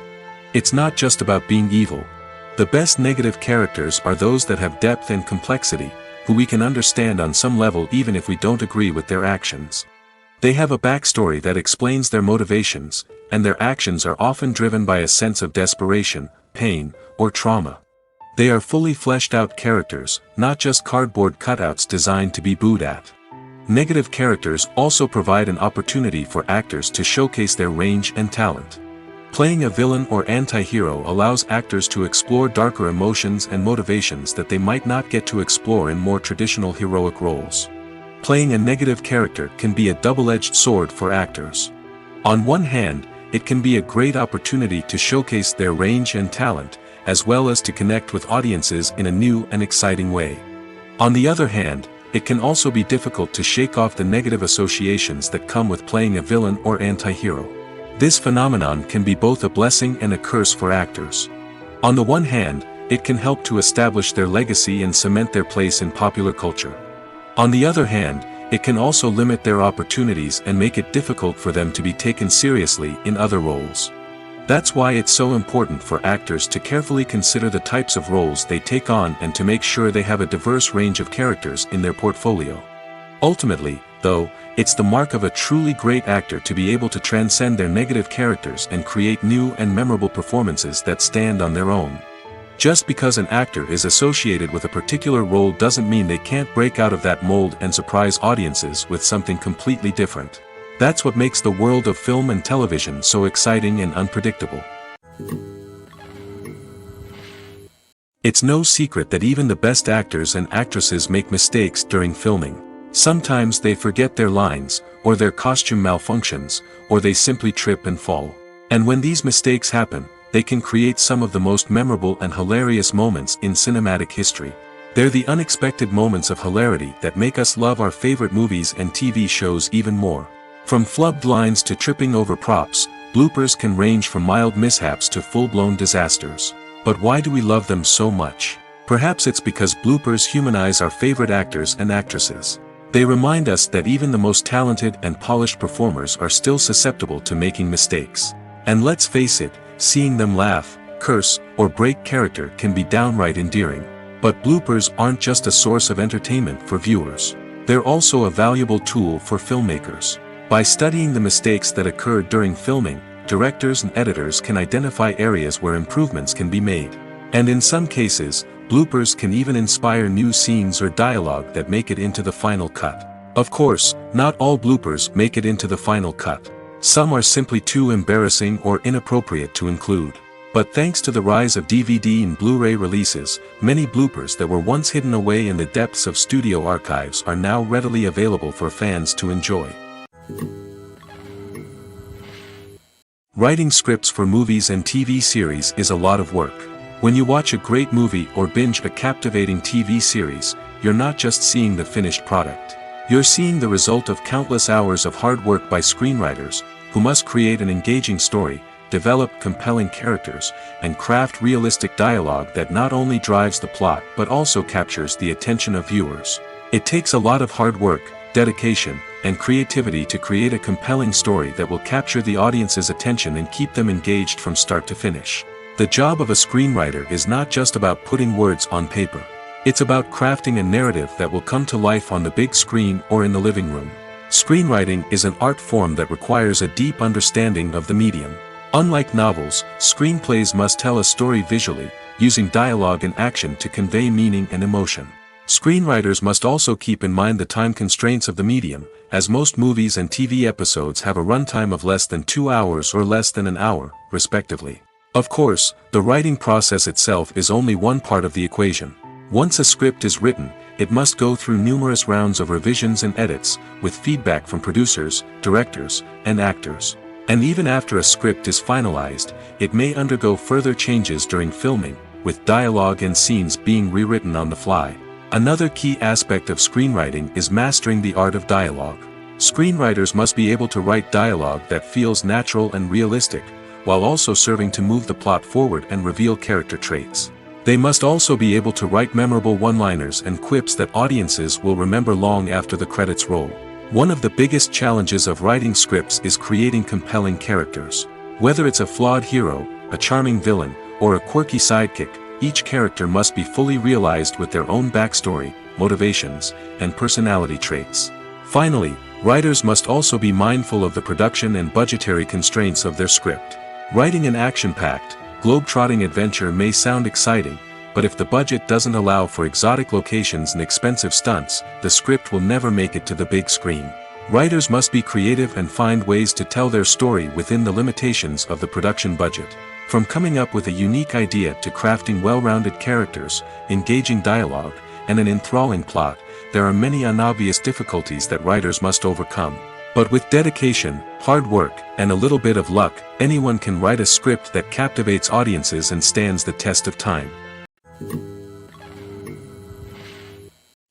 It's not just about being evil. The best negative characters are those that have depth and complexity, who we can understand on some level even if we don't agree with their actions. They have a backstory that explains their motivations, and their actions are often driven by a sense of desperation, pain, or trauma. They are fully fleshed out characters, not just cardboard cutouts designed to be booed at. Negative characters also provide an opportunity for actors to showcase their range and talent. Playing a villain or anti-hero allows actors to explore darker emotions and motivations that they might not get to explore in more traditional heroic roles. Playing a negative character can be a double-edged sword for actors. On one hand, it can be a great opportunity to showcase their range and talent, as well as to connect with audiences in a new and exciting way. On the other hand, it can also be difficult to shake off the negative associations that come with playing a villain or anti-hero. This phenomenon can be both a blessing and a curse for actors. On the one hand, it can help to establish their legacy and cement their place in popular culture. On the other hand, it can also limit their opportunities and make it difficult for them to be taken seriously in other roles. That's why it's so important for actors to carefully consider the types of roles they take on and to make sure they have a diverse range of characters in their portfolio. Ultimately, though, it's the mark of a truly great actor to be able to transcend their negative characters and create new and memorable performances that stand on their own. Just because an actor is associated with a particular role doesn't mean they can't break out of that mold and surprise audiences with something completely different. That's what makes the world of film and television so exciting and unpredictable. It's no secret that even the best actors and actresses make mistakes during filming. Sometimes they forget their lines, or their costume malfunctions, or they simply trip and fall. And when these mistakes happen, they can create some of the most memorable and hilarious moments in cinematic history. They're the unexpected moments of hilarity that make us love our favorite movies and TV shows even more. From flubbed lines to tripping over props, bloopers can range from mild mishaps to full-blown disasters. But why do we love them so much? Perhaps it's because bloopers humanize our favorite actors and actresses. They remind us that even the most talented and polished performers are still susceptible to making mistakes. And let's face it, seeing them laugh, curse, or break character can be downright endearing. But bloopers aren't just a source of entertainment for viewers. They're also a valuable tool for filmmakers. By studying the mistakes that occurred during filming, directors and editors can identify areas where improvements can be made. And in some cases, bloopers can even inspire new scenes or dialogue that make it into the final cut. Of course, not all bloopers make it into the final cut. Some are simply too embarrassing or inappropriate to include. But thanks to the rise of DVD and Blu-ray releases, many bloopers that were once hidden away in the depths of studio archives are now readily available for fans to enjoy. Writing scripts for movies and TV series is a lot of work. When you watch a great movie or binge a captivating TV series, you're not just seeing the finished product. You're seeing the result of countless hours of hard work by screenwriters, who must create an engaging story, develop compelling characters, and craft realistic dialogue that not only drives the plot but also captures the attention of viewers. It takes a lot of hard work, dedication, and creativity to create a compelling story that will capture the audience's attention and keep them engaged from start to finish. The job of a screenwriter is not just about putting words on paper. It's about crafting a narrative that will come to life on the big screen or in the living room. Screenwriting is an art form that requires a deep understanding of the medium. Unlike novels, screenplays must tell a story visually, using dialogue and action to convey meaning and emotion. Screenwriters must also keep in mind the time constraints of the medium, as most movies and TV episodes have a runtime of less than 2 hours or less than an hour, respectively. Of course, the writing process itself is only one part of the equation. Once a script is written, it must go through numerous rounds of revisions and edits, with feedback from producers, directors, and actors. And even after a script is finalized, it may undergo further changes during filming, with dialogue and scenes being rewritten on the fly. Another key aspect of screenwriting is mastering the art of dialogue. Screenwriters must be able to write dialogue that feels natural and realistic, while also serving to move the plot forward and reveal character traits. They must also be able to write memorable one-liners and quips that audiences will remember long after the credits roll. One of the biggest challenges of writing scripts is creating compelling characters. Whether it's a flawed hero, a charming villain, or a quirky sidekick, each character must be fully realized with their own backstory, motivations, and personality traits. Finally, writers must also be mindful of the production and budgetary constraints of their script. Writing an action-packed, globe-trotting adventure may sound exciting, but if the budget doesn't allow for exotic locations and expensive stunts, the script will never make it to the big screen. Writers must be creative and find ways to tell their story within the limitations of the production budget. From coming up with a unique idea to crafting well-rounded characters, engaging dialogue, and an enthralling plot, there are many unobvious difficulties that writers must overcome. But with dedication, hard work, and a little bit of luck, anyone can write a script that captivates audiences and stands the test of time.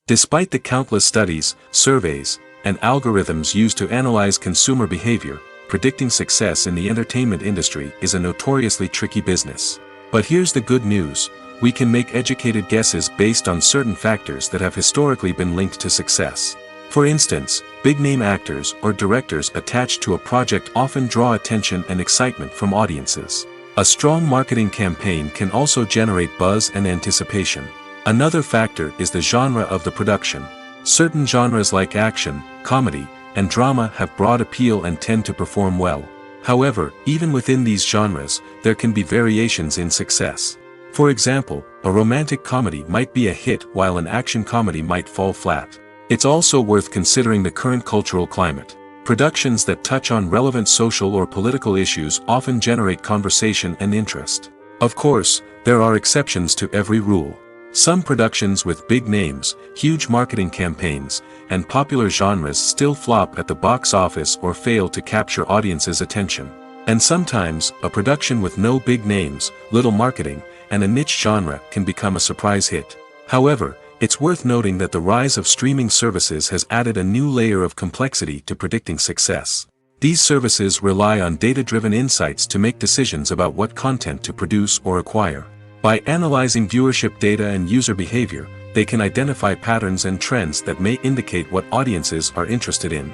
Despite the countless studies, surveys, and algorithms used to analyze consumer behavior, predicting success in the entertainment industry is a notoriously tricky business. But here's the good news: we can make educated guesses based on certain factors that have historically been linked to success. For instance, big-name actors or directors attached to a project often draw attention and excitement from audiences. A strong marketing campaign can also generate buzz and anticipation. Another factor is the genre of the production. Certain genres like action, comedy, and drama have broad appeal and tend to perform well. However, even within these genres, there can be variations in success. For example, a romantic comedy might be a hit while an action comedy might fall flat. It's also worth considering the current cultural climate. Productions that touch on relevant social or political issues often generate conversation and interest. Of course, there are exceptions to every rule. Some productions with big names, huge marketing campaigns, and popular genres still flop at the box office or fail to capture audiences' attention. And sometimes, a production with no big names, little marketing, and a niche genre can become a surprise hit. However, it's worth noting that the rise of streaming services has added a new layer of complexity to predicting success. These services rely on data-driven insights to make decisions about what content to produce or acquire. By analyzing viewership data and user behavior, they can identify patterns and trends that may indicate what audiences are interested in.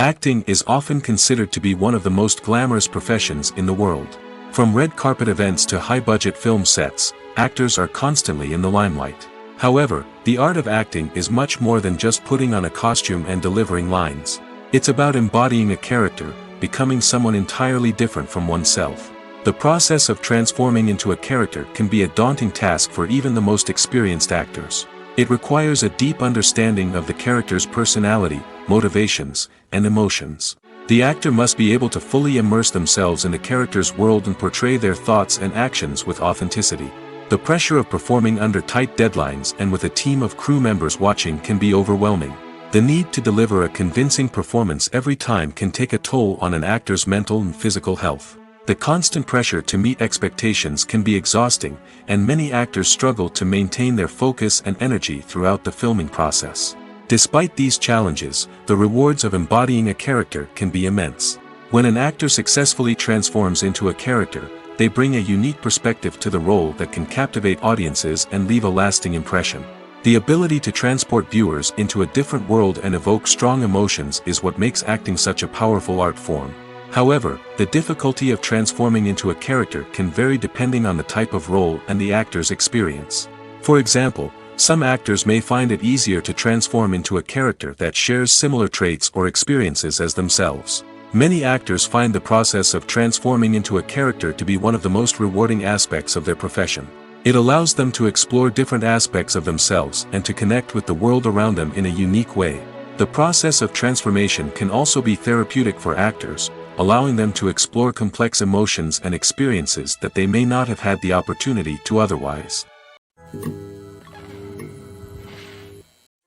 Acting is often considered to be one of the most glamorous professions in the world. From red carpet events to high-budget film sets, actors are constantly in the limelight. However, the art of acting is much more than just putting on a costume and delivering lines. It's about embodying a character, becoming someone entirely different from oneself. The process of transforming into a character can be a daunting task for even the most experienced actors. It requires a deep understanding of the character's personality, motivations, and emotions. The actor must be able to fully immerse themselves in the character's world and portray their thoughts and actions with authenticity. The pressure of performing under tight deadlines and with a team of crew members watching can be overwhelming. The need to deliver a convincing performance every time can take a toll on an actor's mental and physical health. The constant pressure to meet expectations can be exhausting, and many actors struggle to maintain their focus and energy throughout the filming process. Despite these challenges, the rewards of embodying a character can be immense. When an actor successfully transforms into a character, they bring a unique perspective to the role that can captivate audiences and leave a lasting impression. The ability to transport viewers into a different world and evoke strong emotions is what makes acting such a powerful art form. However, the difficulty of transforming into a character can vary depending on the type of role and the actor's experience. For example, some actors may find it easier to transform into a character that shares similar traits or experiences as themselves. Many actors find the process of transforming into a character to be one of the most rewarding aspects of their profession. It allows them to explore different aspects of themselves and to connect with the world around them in a unique way. The process of transformation can also be therapeutic for actors, allowing them to explore complex emotions and experiences that they may not have had the opportunity to otherwise.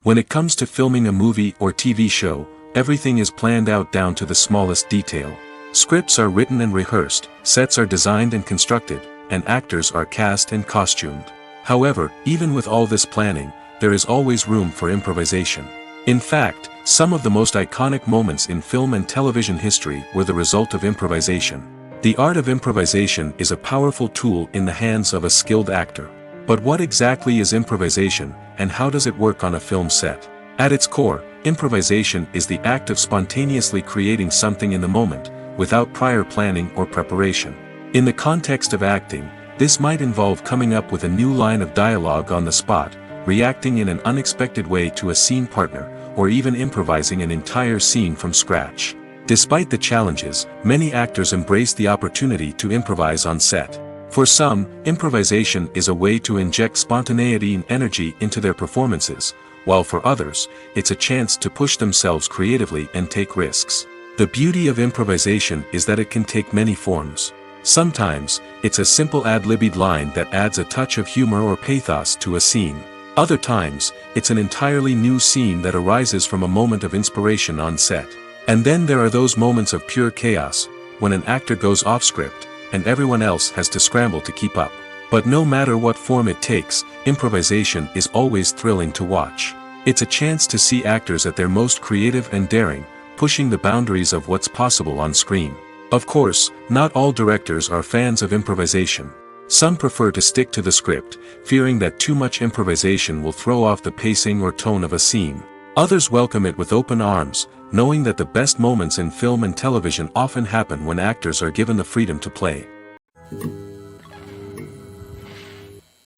When it comes to filming a movie or TV show, everything is planned out down to the smallest detail. Scripts are written and rehearsed, sets are designed and constructed, and actors are cast and costumed. However, even with all this planning, there is always room for improvisation. In fact, some of the most iconic moments in film and television history were the result of improvisation. The art of improvisation is a powerful tool in the hands of a skilled actor. But what exactly is improvisation, and how does it work on a film set? At its core, improvisation is the act of spontaneously creating something in the moment, without prior planning or preparation. In the context of acting, this might involve coming up with a new line of dialogue on the spot, reacting in an unexpected way to a scene partner, or even improvising an entire scene from scratch. Despite the challenges, many actors embrace the opportunity to improvise on set. For some, improvisation is a way to inject spontaneity and energy into their performances, while for others, it's a chance to push themselves creatively and take risks. The beauty of improvisation is that it can take many forms. Sometimes, it's a simple ad-libbed line that adds a touch of humor or pathos to a scene. Other times, it's an entirely new scene that arises from a moment of inspiration on set. And then there are those moments of pure chaos, when an actor goes off script, and everyone else has to scramble to keep up. But no matter what form it takes, improvisation is always thrilling to watch. It's a chance to see actors at their most creative and daring, pushing the boundaries of what's possible on screen. Of course, not all directors are fans of improvisation. Some prefer to stick to the script, fearing that too much improvisation will throw off the pacing or tone of a scene. Others welcome it with open arms, knowing that the best moments in film and television often happen when actors are given the freedom to play.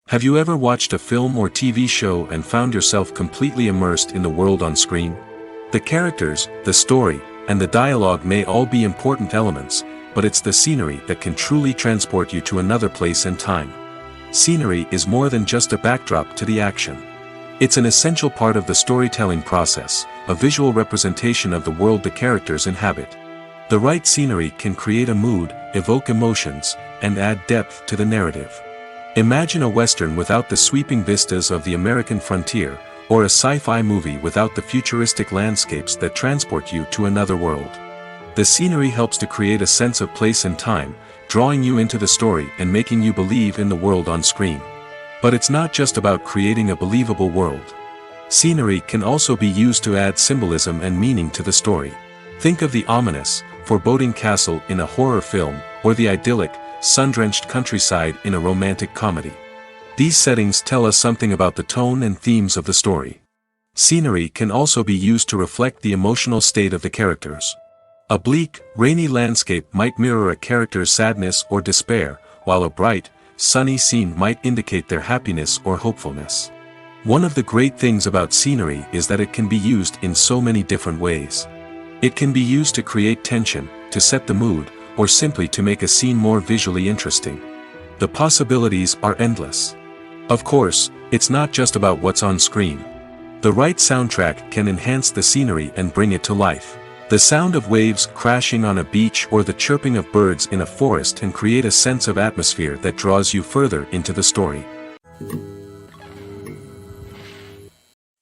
Have you ever watched a film or TV show and found yourself completely immersed in the world on screen? The characters, the story, and the dialogue may all be important elements, but it's the scenery that can truly transport you to another place and time. Scenery is more than just a backdrop to the action. It's an essential part of the storytelling process, a visual representation of the world the characters inhabit. The right scenery can create a mood, evoke emotions, and add depth to the narrative. Imagine a Western without the sweeping vistas of the American frontier, or a sci-fi movie without the futuristic landscapes that transport you to another world. The scenery helps to create a sense of place and time, drawing you into the story and making you believe in the world on screen. But it's not just about creating a believable world. Scenery can also be used to add symbolism and meaning to the story. Think of the ominous, foreboding castle in a horror film, or the idyllic, sun-drenched countryside in a romantic comedy. These settings tell us something about the tone and themes of the story. Scenery can also be used to reflect the emotional state of the characters. A bleak, rainy landscape might mirror a character's sadness or despair, while a bright, sunny scene might indicate their happiness or hopefulness. One of the great things about scenery is that it can be used in so many different ways. It can be used to create tension, to set the mood, or simply to make a scene more visually interesting. The possibilities are endless. Of course, it's not just about what's on screen. The right soundtrack can enhance the scenery and bring it to life. The sound of waves crashing on a beach or the chirping of birds in a forest can create a sense of atmosphere that draws you further into the story.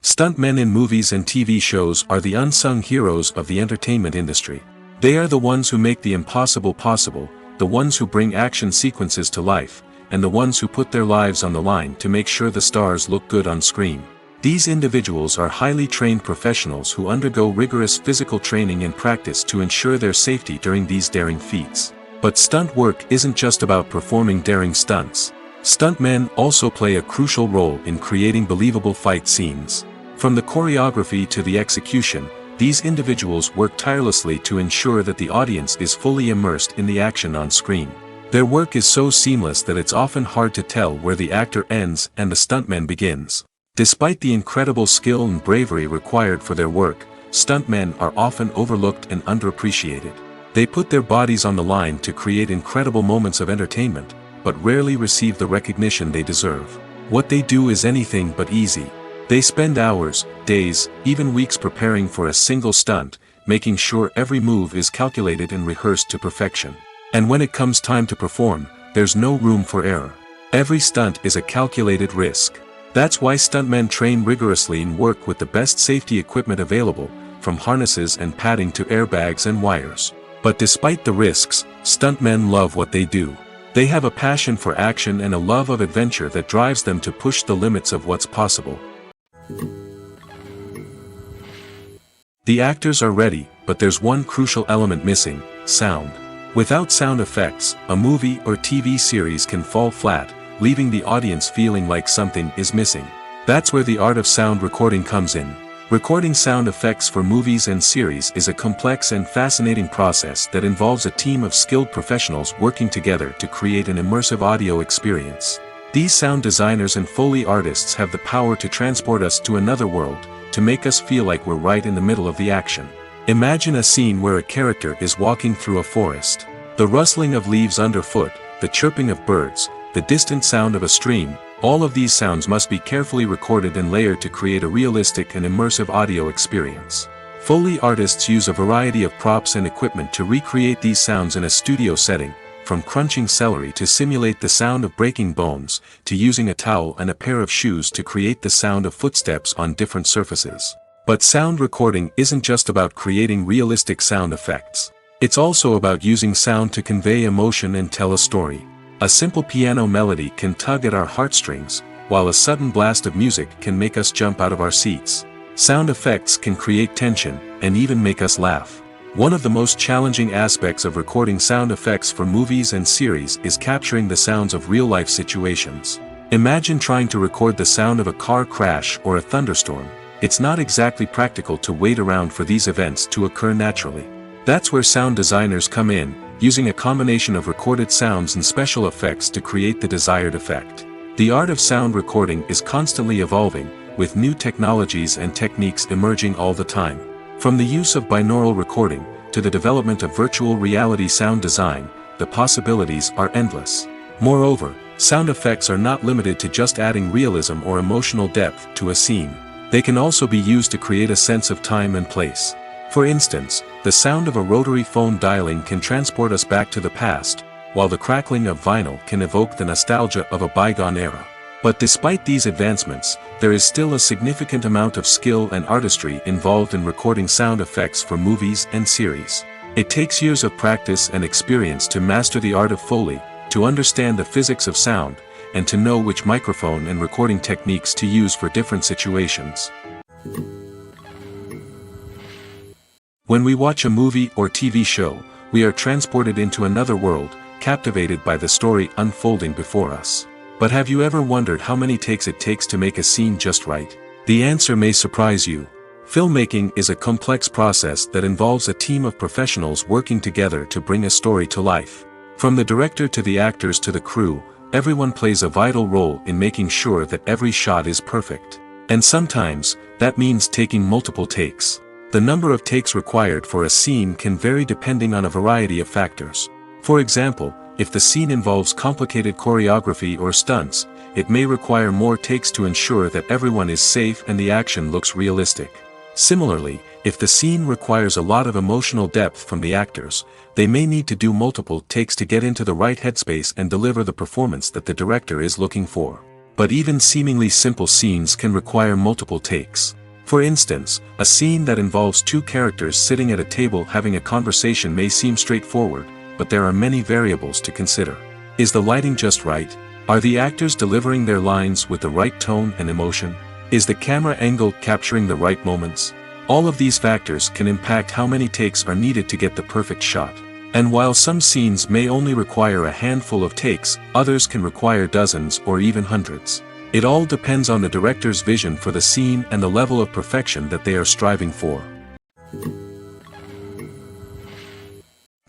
Stuntmen in movies and TV shows are the unsung heroes of the entertainment industry. They are the ones who make the impossible possible, the ones who bring action sequences to life, and the ones who put their lives on the line to make sure the stars look good on screen. These individuals are highly trained professionals who undergo rigorous physical training and practice to ensure their safety during these daring feats. But stunt work isn't just about performing daring stunts. Stuntmen also play a crucial role in creating believable fight scenes. From the choreography to the execution, these individuals work tirelessly to ensure that the audience is fully immersed in the action on screen. Their work is so seamless that it's often hard to tell where the actor ends and the stuntman begins. Despite the incredible skill and bravery required for their work, stuntmen are often overlooked and underappreciated. They put their bodies on the line to create incredible moments of entertainment, but rarely receive the recognition they deserve. What they do is anything but easy. They spend hours, days, even weeks preparing for a single stunt, making sure every move is calculated and rehearsed to perfection. And when it comes time to perform, there's no room for error. Every stunt is a calculated risk. That's why stuntmen train rigorously and work with the best safety equipment available, from harnesses and padding to airbags and wires. But despite the risks, stuntmen love what they do. They have a passion for action and a love of adventure that drives them to push the limits of what's possible. The actors are ready, but there's one crucial element missing: sound. Without sound effects, a movie or TV series can fall flat, leaving the audience feeling like something is missing. That's where the art of sound recording comes in. Recording sound effects for movies and series is a complex and fascinating process that involves a team of skilled professionals working together to create an immersive audio experience. These sound designers and Foley artists have the power to transport us to another world, to make us feel like we're right in the middle of the action. Imagine a scene where a character is walking through a forest. The rustling of leaves underfoot, the chirping of birds, the distant sound of a stream, all of these sounds must be carefully recorded and layered to create a realistic and immersive audio experience. Foley artists use a variety of props and equipment to recreate these sounds in a studio setting, from crunching celery to simulate the sound of breaking bones, to using a towel and a pair of shoes to create the sound of footsteps on different surfaces. But sound recording isn't just about creating realistic sound effects. It's also about using sound to convey emotion and tell a story. A simple piano melody can tug at our heartstrings, while a sudden blast of music can make us jump out of our seats. Sound effects can create tension, and even make us laugh. One of the most challenging aspects of recording sound effects for movies and series is capturing the sounds of real-life situations. Imagine trying to record the sound of a car crash or a thunderstorm. It's not exactly practical to wait around for these events to occur naturally. That's where sound designers come in, using a combination of recorded sounds and special effects to create the desired effect. The art of sound recording is constantly evolving, with new technologies and techniques emerging all the time. From the use of binaural recording, to to the development of virtual reality sound design, the possibilities are endless. Moreover, sound effects are not limited to just adding realism or emotional depth to a scene. They can also be used to create a sense of time and place. For instance, the sound of a rotary phone dialing can transport us back to the past, while the crackling of vinyl can evoke the nostalgia of a bygone era. But despite these advancements, there is still a significant amount of skill and artistry involved in recording sound effects for movies and series. It takes years of practice and experience to master the art of Foley, to understand the physics of sound, and to know which microphone and recording techniques to use for different situations. When we watch a movie or TV show, we are transported into another world, captivated by the story unfolding before us. But have you ever wondered how many takes it takes to make a scene just right? The answer may surprise you. Filmmaking is a complex process that involves a team of professionals working together to bring a story to life. From the director to the actors to the crew, everyone plays a vital role in making sure that every shot is perfect. And sometimes, that means taking multiple takes. The number of takes required for a scene can vary depending on a variety of factors. For example, if the scene involves complicated choreography or stunts, it may require more takes to ensure that everyone is safe and the action looks realistic. Similarly, if the scene requires a lot of emotional depth from the actors, they may need to do multiple takes to get into the right headspace and deliver the performance that the director is looking for. But even seemingly simple scenes can require multiple takes. For instance, a scene that involves two characters sitting at a table having a conversation may seem straightforward, but there are many variables to consider. Is the lighting just right? Are the actors delivering their lines with the right tone and emotion? Is the camera angle capturing the right moments? All of these factors can impact how many takes are needed to get the perfect shot. And while some scenes may only require a handful of takes, others can require dozens or even hundreds. It all depends on the director's vision for the scene and the level of perfection that they are striving for.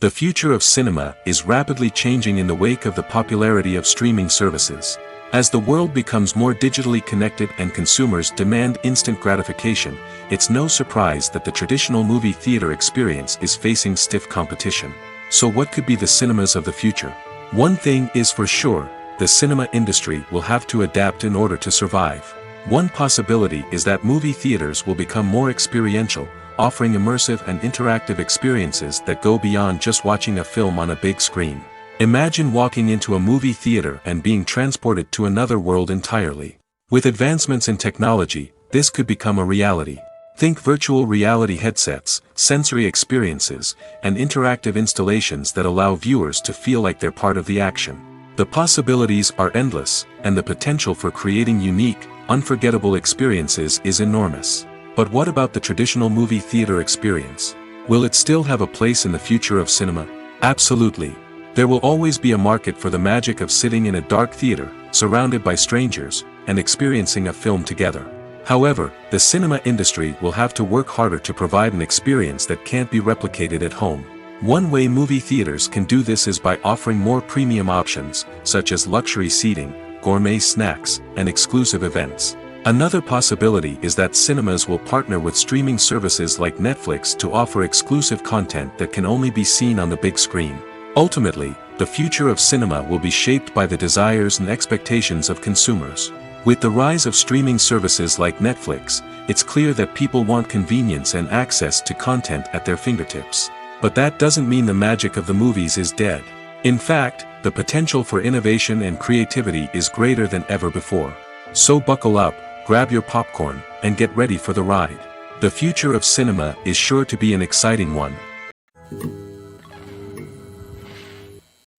The future of cinema is rapidly changing in the wake of the popularity of streaming services. As the world becomes more digitally connected and consumers demand instant gratification, it's no surprise that the traditional movie theater experience is facing stiff competition. So what could be the cinemas of the future? One thing is for sure, the cinema industry will have to adapt in order to survive. One possibility is that movie theaters will become more experiential, offering immersive and interactive experiences that go beyond just watching a film on a big screen. Imagine walking into a movie theater and being transported to another world entirely. With advancements in technology, this could become a reality. Think virtual reality headsets, sensory experiences, and interactive installations that allow viewers to feel like they're part of the action. The possibilities are endless, and the potential for creating unique, unforgettable experiences is enormous. But what about the traditional movie theater experience? Will it still have a place in the future of cinema? Absolutely. There will always be a market for the magic of sitting in a dark theater, surrounded by strangers, and experiencing a film together. However, the cinema industry will have to work harder to provide an experience that can't be replicated at home. One way movie theaters can do this is by offering more premium options, such as luxury seating, gourmet snacks, and exclusive events. Another possibility is that cinemas will partner with streaming services like Netflix to offer exclusive content that can only be seen on the big screen. Ultimately, the future of cinema will be shaped by the desires and expectations of consumers. With the rise of streaming services like Netflix, it's clear that people want convenience and access to content at their fingertips. But that doesn't mean the magic of the movies is dead. In fact, the potential for innovation and creativity is greater than ever before. So buckle up, grab your popcorn, and get ready for the ride. The future of cinema is sure to be an exciting one.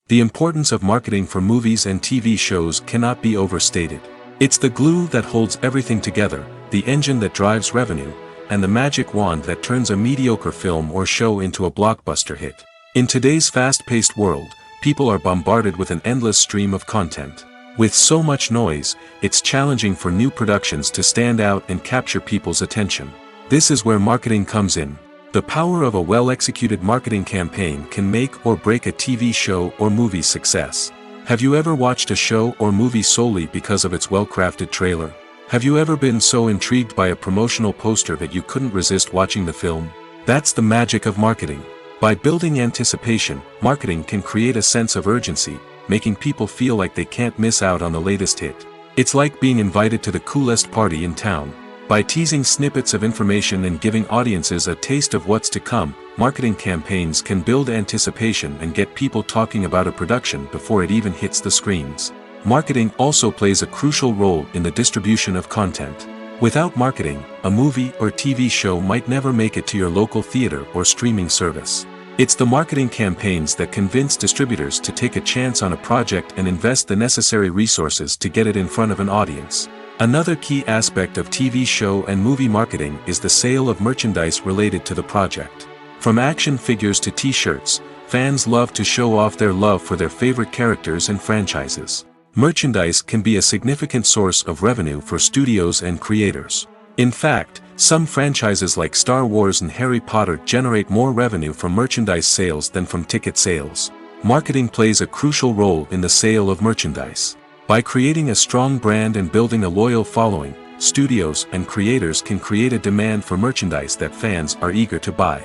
The importance of marketing for movies and TV shows cannot be overstated. It's the glue that holds everything together, the engine that drives revenue, and the magic wand that turns a mediocre film or show into a blockbuster hit. In today's fast-paced world, people are bombarded with an endless stream of content. With so much noise, it's challenging for new productions to stand out and capture people's attention. This is where marketing comes in. The power of a well-executed marketing campaign can make or break a TV show or movie's success. Have you ever watched a show or movie solely because of its well-crafted trailer? Have you ever been so intrigued by a promotional poster that you couldn't resist watching the film? That's the magic of marketing. By building anticipation, marketing can create a sense of urgency, making people feel like they can't miss out on the latest hit. It's like being invited to the coolest party in town. By teasing snippets of information and giving audiences a taste of what's to come, marketing campaigns can build anticipation and get people talking about a production before it even hits the screens. Marketing also plays a crucial role in the distribution of content. Without marketing, a movie or TV show might never make it to your local theater or streaming service. It's the marketing campaigns that convince distributors to take a chance on a project and invest the necessary resources to get it in front of an audience. Another key aspect of TV show and movie marketing is the sale of merchandise related to the project. From action figures to t-shirts, fans love to show off their love for their favorite characters and franchises. Merchandise can be a significant source of revenue for studios and creators. In fact, some franchises like Star Wars and Harry Potter generate more revenue from merchandise sales than from ticket sales. Marketing plays a crucial role in the sale of merchandise. By creating a strong brand and building a loyal following, studios and creators can create a demand for merchandise that fans are eager to buy.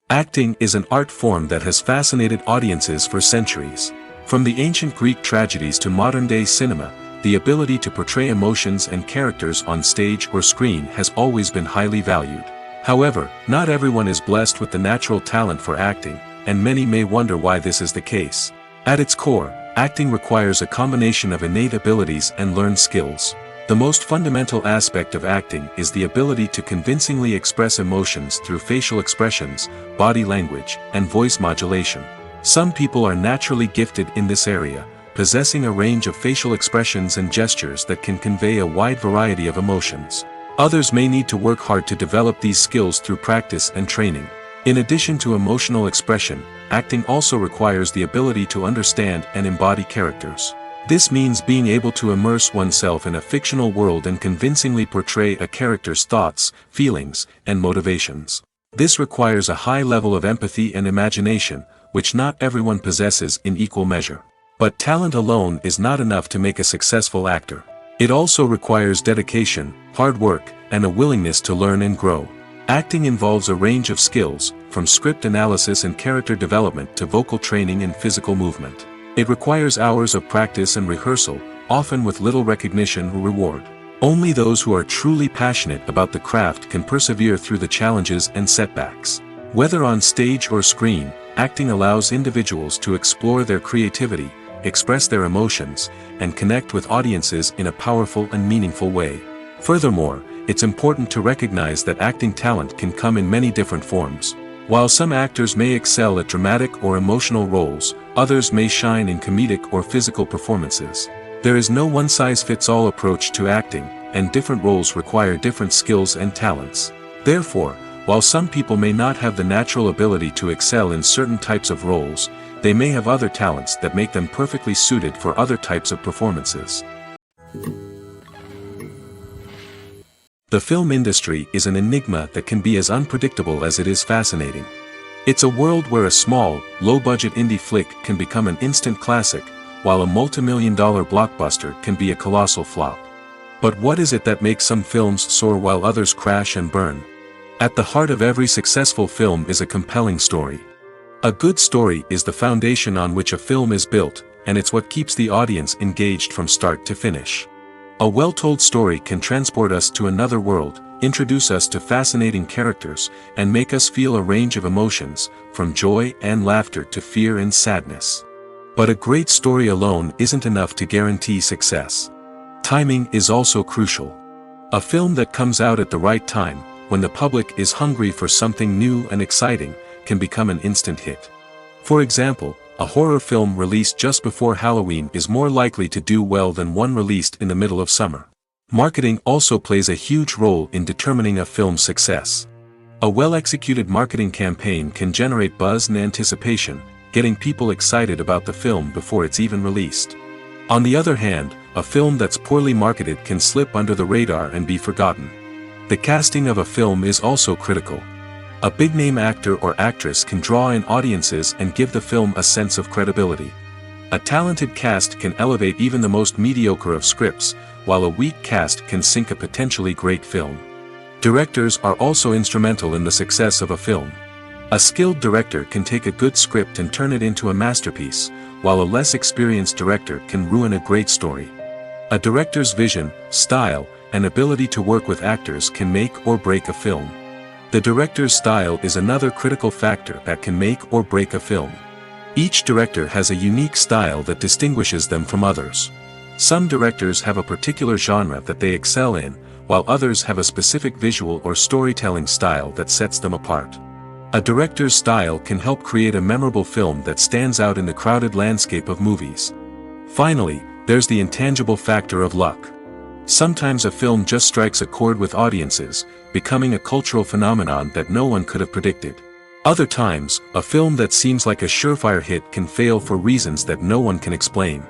Acting is an art form that has fascinated audiences for centuries. From the ancient Greek tragedies to modern-day cinema, the ability to portray emotions and characters on stage or screen has always been highly valued. However, not everyone is blessed with the natural talent for acting, and many may wonder why this is the case. At its core, acting requires a combination of innate abilities and learned skills. The most fundamental aspect of acting is the ability to convincingly express emotions through facial expressions, body language, and voice modulation. Some people are naturally gifted in this area, possessing a range of facial expressions and gestures that can convey a wide variety of emotions. Others may need to work hard to develop these skills through practice and training. In addition to emotional expression, acting also requires the ability to understand and embody characters. This means being able to immerse oneself in a fictional world and convincingly portray a character's thoughts, feelings, and motivations. This requires a high level of empathy and imagination, which not everyone possesses in equal measure. But talent alone is not enough to make a successful actor. It also requires dedication, hard work, and a willingness to learn and grow. Acting involves a range of skills, from script analysis and character development to vocal training and physical movement. It requires hours of practice and rehearsal, often with little recognition or reward. Only those who are truly passionate about the craft can persevere through the challenges and setbacks. Whether on stage or screen, acting allows individuals to explore their creativity, express their emotions, and connect with audiences in a powerful and meaningful way. Furthermore, it's important to recognize that acting talent can come in many different forms. While some actors may excel at dramatic or emotional roles, others may shine in comedic or physical performances. There is no one-size-fits-all approach to acting, and different roles require different skills and talents. Therefore, while some people may not have the natural ability to excel in certain types of roles, they may have other talents that make them perfectly suited for other types of performances. The film industry is an enigma that can be as unpredictable as it is fascinating. It's a world where a small, low-budget indie flick can become an instant classic, while a multi-million-dollar blockbuster can be a colossal flop. But what is it that makes some films soar while others crash and burn? At the heart of every successful film is a compelling story. A good story is the foundation on which a film is built, and it's what keeps the audience engaged from start to finish. A well-told story can transport us to another world, introduce us to fascinating characters, and make us feel a range of emotions, from joy and laughter to fear and sadness. But a great story alone isn't enough to guarantee success. Timing is also crucial. A film that comes out at the right time, when the public is hungry for something new and exciting, can become an instant hit. For example, a horror film released just before Halloween is more likely to do well than one released in the middle of summer. Marketing also plays a huge role in determining a film's success. A well-executed marketing campaign can generate buzz and anticipation, getting people excited about the film before it's even released. On the other hand, a film that's poorly marketed can slip under the radar and be forgotten. The casting of a film is also critical. A big-name actor or actress can draw in audiences and give the film a sense of credibility. A talented cast can elevate even the most mediocre of scripts, while a weak cast can sink a potentially great film. Directors are also instrumental in the success of a film. A skilled director can take a good script and turn it into a masterpiece, while a less experienced director can ruin a great story. A director's vision, style, and ability to work with actors can make or break a film. The director's style is another critical factor that can make or break a film. Each director has a unique style that distinguishes them from others. Some directors have a particular genre that they excel in, while others have a specific visual or storytelling style that sets them apart. A director's style can help create a memorable film that stands out in the crowded landscape of movies. Finally, there's the intangible factor of luck. Sometimes a film just strikes a chord with audiences, becoming a cultural phenomenon that no one could have predicted. Other times, a film that seems like a surefire hit can fail for reasons that no one can explain.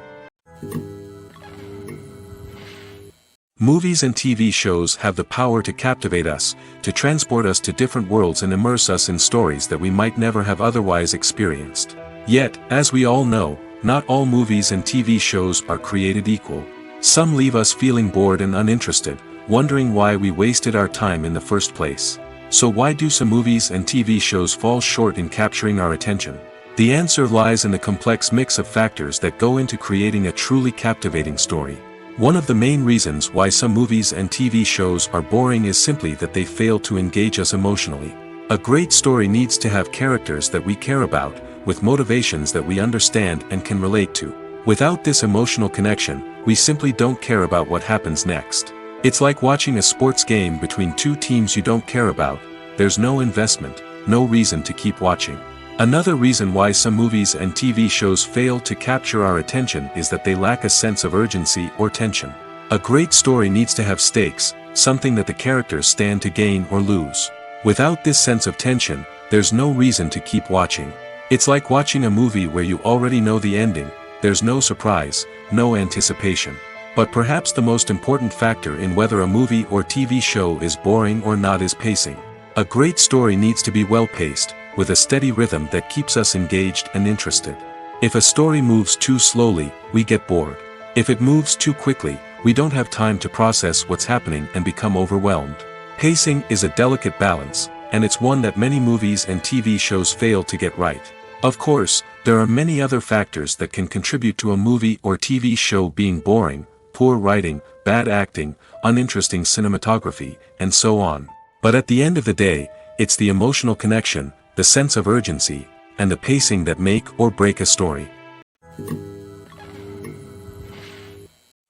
Movies and TV shows have the power to captivate us, to transport us to different worlds and immerse us in stories that we might never have otherwise experienced. Yet, as we all know, not all movies and TV shows are created equal. Some leave us feeling bored and uninterested, wondering why we wasted our time in the first place. So why do some movies and TV shows fall short in capturing our attention? The answer lies in the complex mix of factors that go into creating a truly captivating story. One of the main reasons why some movies and TV shows are boring is simply that they fail to engage us emotionally. A great story needs to have characters that we care about, with motivations that we understand and can relate to. Without this emotional connection, we simply don't care about what happens next. It's like watching a sports game between two teams you don't care about. There's no investment, no reason to keep watching. Another reason why some movies and TV shows fail to capture our attention is that they lack a sense of urgency or tension. A great story needs to have stakes, something that the characters stand to gain or lose. Without this sense of tension, there's no reason to keep watching. It's like watching a movie where you already know the ending. There's no surprise, no anticipation. But perhaps the most important factor in whether a movie or TV show is boring or not is pacing. A great story needs to be well-paced, with a steady rhythm that keeps us engaged and interested. If a story moves too slowly, we get bored. If it moves too quickly, we don't have time to process what's happening and become overwhelmed. Pacing is a delicate balance, and it's one that many movies and TV shows fail to get right. Of course, there are many other factors that can contribute to a movie or TV show being boring: poor writing, bad acting, uninteresting cinematography, and so on. But at the end of the day, it's the emotional connection, the sense of urgency, and the pacing that make or break a story.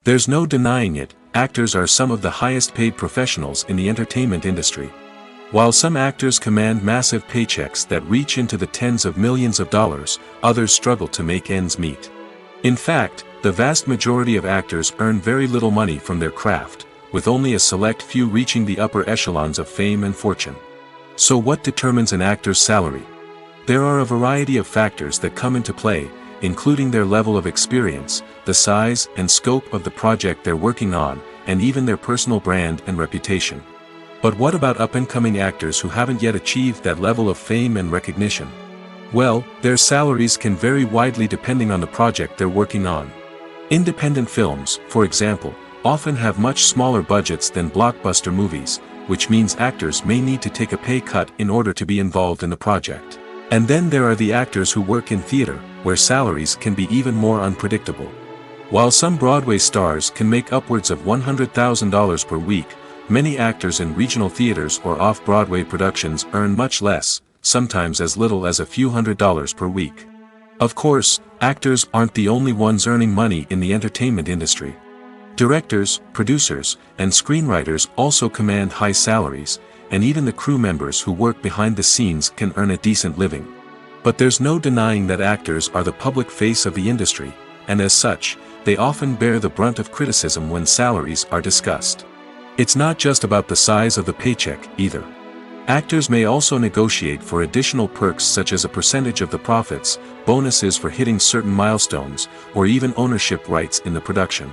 There's no denying it, actors are some of the highest paid professionals in the entertainment industry. While some actors command massive paychecks that reach into the tens of millions of dollars, others struggle to make ends meet. In fact, the vast majority of actors earn very little money from their craft, with only a select few reaching the upper echelons of fame and fortune. So what determines an actor's salary? There are a variety of factors that come into play, including their level of experience, the size and scope of the project they're working on, and even their personal brand and reputation. But what about up-and-coming actors who haven't yet achieved that level of fame and recognition? Well, their salaries can vary widely depending on the project they're working on. Independent films, for example, often have much smaller budgets than blockbuster movies, which means actors may need to take a pay cut in order to be involved in the project. And then there are the actors who work in theater, where salaries can be even more unpredictable. While some Broadway stars can make upwards of $100,000 per week, many actors in regional theaters or off-Broadway productions earn much less, sometimes as little as a few $100s per week. Of course, actors aren't the only ones earning money in the entertainment industry. Directors, producers, and screenwriters also command high salaries, and even the crew members who work behind the scenes can earn a decent living. But there's no denying that actors are the public face of the industry, and as such, they often bear the brunt of criticism when salaries are discussed. It's not just about the size of the paycheck, either. Actors may also negotiate for additional perks such as a percentage of the profits, bonuses for hitting certain milestones, or even ownership rights in the production.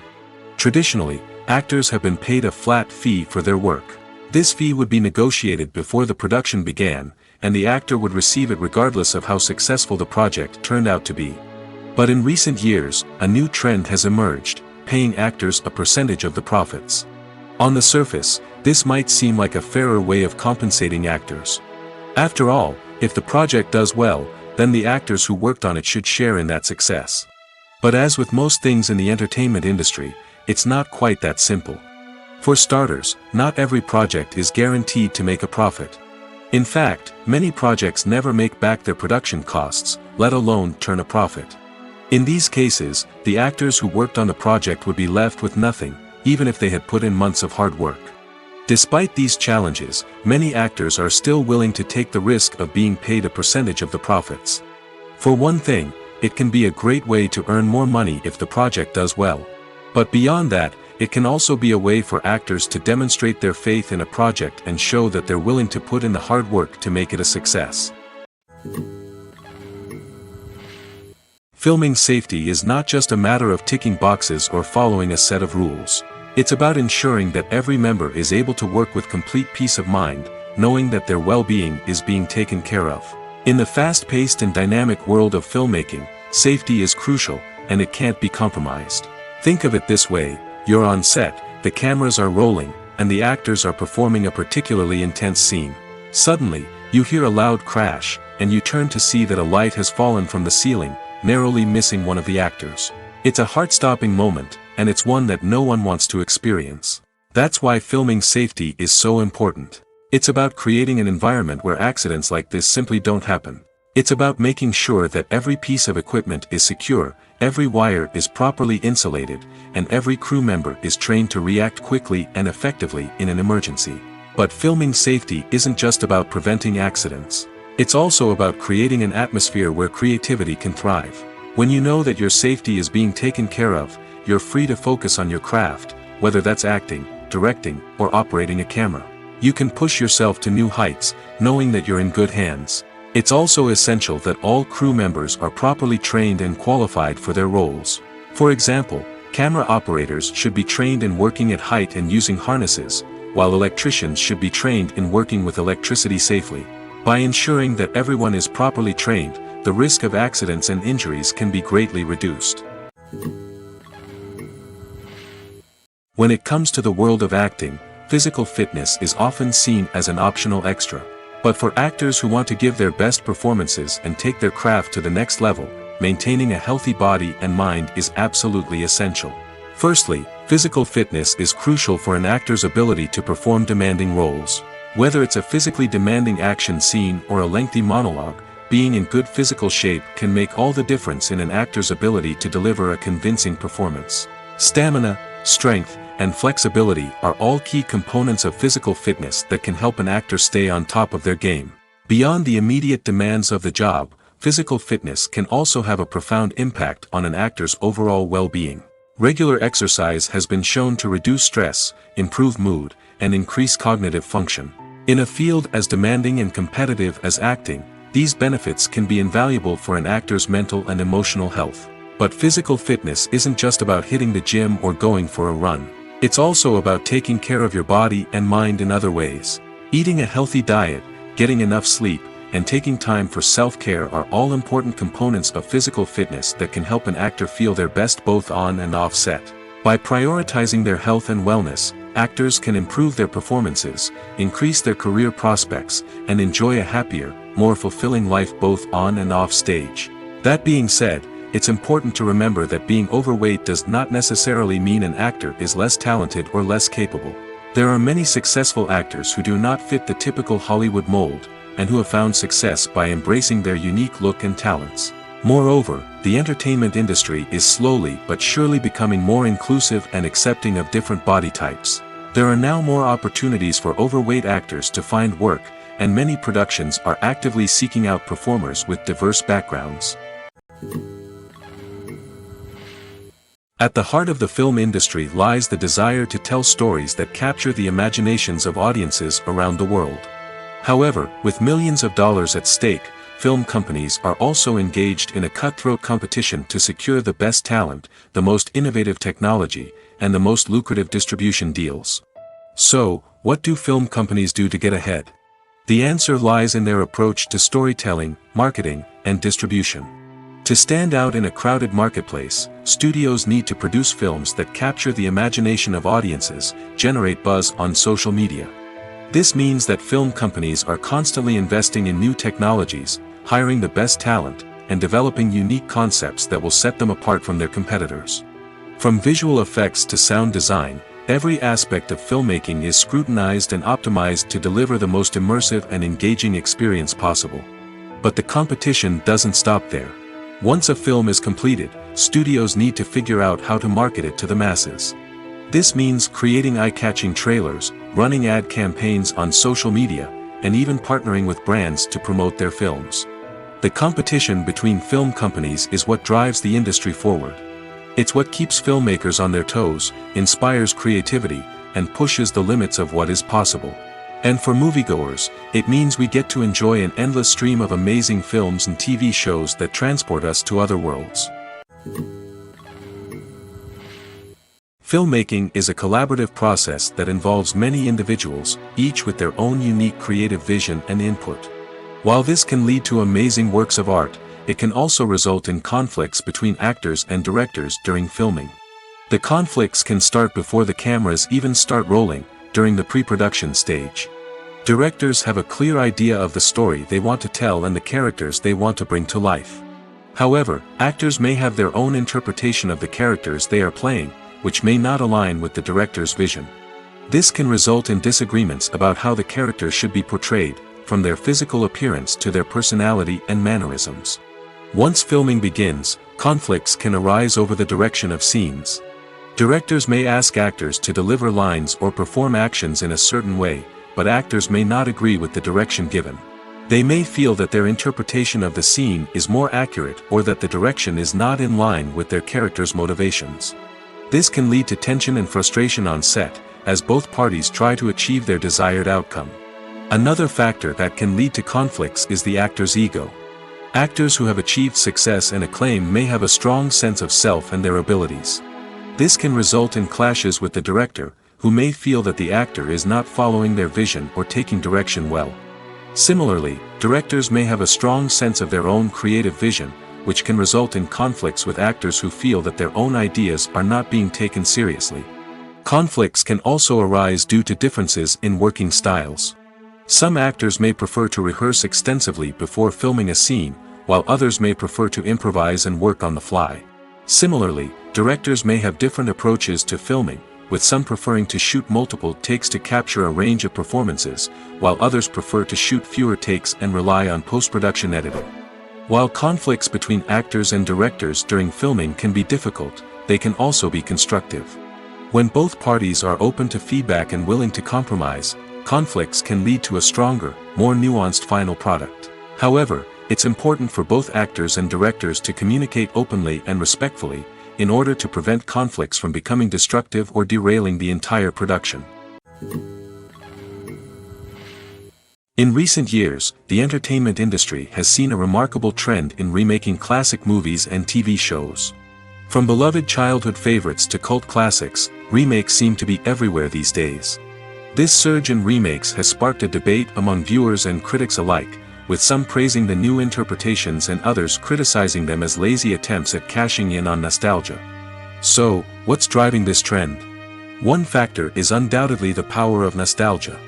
Traditionally, actors have been paid a flat fee for their work. This fee would be negotiated before the production began, and the actor would receive it regardless of how successful the project turned out to be. But in recent years, a new trend has emerged, paying actors a percentage of the profits. On the surface, This might seem like a fairer way of compensating actors. After all, if the project does well, then the actors who worked on it should share in that success. But as with most things in the entertainment industry, it's not quite that simple. For starters, not every project is guaranteed to make a profit. In fact, many projects never make back their production costs, let alone turn a profit. In these cases, the actors who worked on the project would be left with nothing, even if they had put in months of hard work. Despite these challenges, many actors are still willing to take the risk of being paid a percentage of the profits. For one thing, it can be a great way to earn more money if the project does well. But beyond that, it can also be a way for actors to demonstrate their faith in a project and show that they're willing to put in the hard work to make it a success. Filming safety is not just a matter of ticking boxes or following a set of rules. It's about ensuring that every member is able to work with complete peace of mind, knowing that their well-being is being taken care of. In the fast-paced and dynamic world of filmmaking, safety is crucial, and it can't be compromised. Think of it this way: you're on set, the cameras are rolling, and the actors are performing a particularly intense scene. Suddenly, you hear a loud crash, and you turn to see that a light has fallen from the ceiling, narrowly missing one of the actors. It's a heart-stopping moment, and it's one that no one wants to experience. That's why filming safety is so important. It's about creating an environment where accidents like this simply don't happen. It's about making sure that every piece of equipment is secure, every wire is properly insulated, and every crew member is trained to react quickly and effectively in an emergency. But filming safety isn't just about preventing accidents. It's also about creating an atmosphere where creativity can thrive. When you know that your safety is being taken care of, you're free to focus on your craft, whether that's acting, directing, or operating a camera. You can push yourself to new heights, knowing that you're in good hands. It's also essential that all crew members are properly trained and qualified for their roles. For example, camera operators should be trained in working at height and using harnesses, while electricians should be trained in working with electricity safely. By ensuring that everyone is properly trained, the risk of accidents and injuries can be greatly reduced. When it comes to the world of acting, physical fitness is often seen as an optional extra. But for actors who want to give their best performances and take their craft to the next level, maintaining a healthy body and mind is absolutely essential. Firstly, physical fitness is crucial for an actor's ability to perform demanding roles. Whether it's a physically demanding action scene or a lengthy monologue, being in good physical shape can make all the difference in an actor's ability to deliver a convincing performance. Stamina, strength, and flexibility are all key components of physical fitness that can help an actor stay on top of their game. Beyond the immediate demands of the job, physical fitness can also have a profound impact on an actor's overall well-being. Regular exercise has been shown to reduce stress, improve mood, and increase cognitive function. In a field as demanding and competitive as acting, these benefits can be invaluable for an actor's mental and emotional health. But physical fitness isn't just about hitting the gym or going for a run. It's also about taking care of your body and mind in other ways. Eating a healthy diet, getting enough sleep, and taking time for self-care are all important components of physical fitness that can help an actor feel their best both on and off set. By prioritizing their health and wellness, actors can improve their performances, increase their career prospects, and enjoy a happier, more fulfilling life both on and off stage. That being said, it's important to remember that being overweight does not necessarily mean an actor is less talented or less capable. There are many successful actors who do not fit the typical Hollywood mold, and who have found success by embracing their unique look and talents. Moreover, the entertainment industry is slowly but surely becoming more inclusive and accepting of different body types. There are now more opportunities for overweight actors to find work, and many productions are actively seeking out performers with diverse backgrounds. At the heart of the film industry lies the desire to tell stories that capture the imaginations of audiences around the world. However, with millions of dollars at stake, film companies are also engaged in a cutthroat competition to secure the best talent, the most innovative technology, and the most lucrative distribution deals. So, what do film companies do to get ahead? The answer lies in their approach to storytelling, marketing, and distribution. To stand out in a crowded marketplace, studios need to produce films that capture the imagination of audiences, generate buzz on social media. This means that film companies are constantly investing in new technologies, hiring the best talent, and developing unique concepts that will set them apart from their competitors. From visual effects to sound design, every aspect of filmmaking is scrutinized and optimized to deliver the most immersive and engaging experience possible. But the competition doesn't stop there. Once a film is completed, studios need to figure out how to market it to the masses. This means creating eye-catching trailers, running ad campaigns on social media, and even partnering with brands to promote their films. The competition between film companies is what drives the industry forward. It's what keeps filmmakers on their toes, inspires creativity, and pushes the limits of what is possible. And for moviegoers, it means we get to enjoy an endless stream of amazing films and TV shows that transport us to other worlds. Filmmaking is a collaborative process that involves many individuals, each with their own unique creative vision and input. While this can lead to amazing works of art, it can also result in conflicts between actors and directors during filming. The conflicts can start before the cameras even start rolling, during the pre-production stage. Directors have a clear idea of the story they want to tell and the characters they want to bring to life. However, actors may have their own interpretation of the characters they are playing, which may not align with the director's vision. This can result in disagreements about how the character should be portrayed, from their physical appearance to their personality and mannerisms. Once filming begins, conflicts can arise over the direction of scenes. Directors may ask actors to deliver lines or perform actions in a certain way, but actors may not agree with the direction given. They may feel that their interpretation of the scene is more accurate or that the direction is not in line with their character's motivations. This can lead to tension and frustration on set, as both parties try to achieve their desired outcome. Another factor that can lead to conflicts is the actor's ego. Actors who have achieved success and acclaim may have a strong sense of self and their abilities. This can result in clashes with the director, who may feel that the actor is not following their vision or taking direction well. Similarly, directors may have a strong sense of their own creative vision, which can result in conflicts with actors who feel that their own ideas are not being taken seriously. Conflicts can also arise due to differences in working styles. Some actors may prefer to rehearse extensively before filming a scene, while others may prefer to improvise and work on the fly. Similarly, directors may have different approaches to filming, with some preferring to shoot multiple takes to capture a range of performances, while others prefer to shoot fewer takes and rely on post-production editing. While conflicts between actors and directors during filming can be difficult, they can also be constructive. When both parties are open to feedback and willing to compromise, conflicts can lead to a stronger, more nuanced final product. However, it's important for both actors and directors to communicate openly and respectfully, in order to prevent conflicts from becoming destructive or derailing the entire production. In recent years, the entertainment industry has seen a remarkable trend in remaking classic movies and TV shows. From beloved childhood favorites to cult classics, remakes seem to be everywhere these days. This surge in remakes has sparked a debate among viewers and critics alike, with some praising the new interpretations and others criticizing them as lazy attempts at cashing in on nostalgia. So, what's driving this trend? One factor is undoubtedly the power of nostalgia.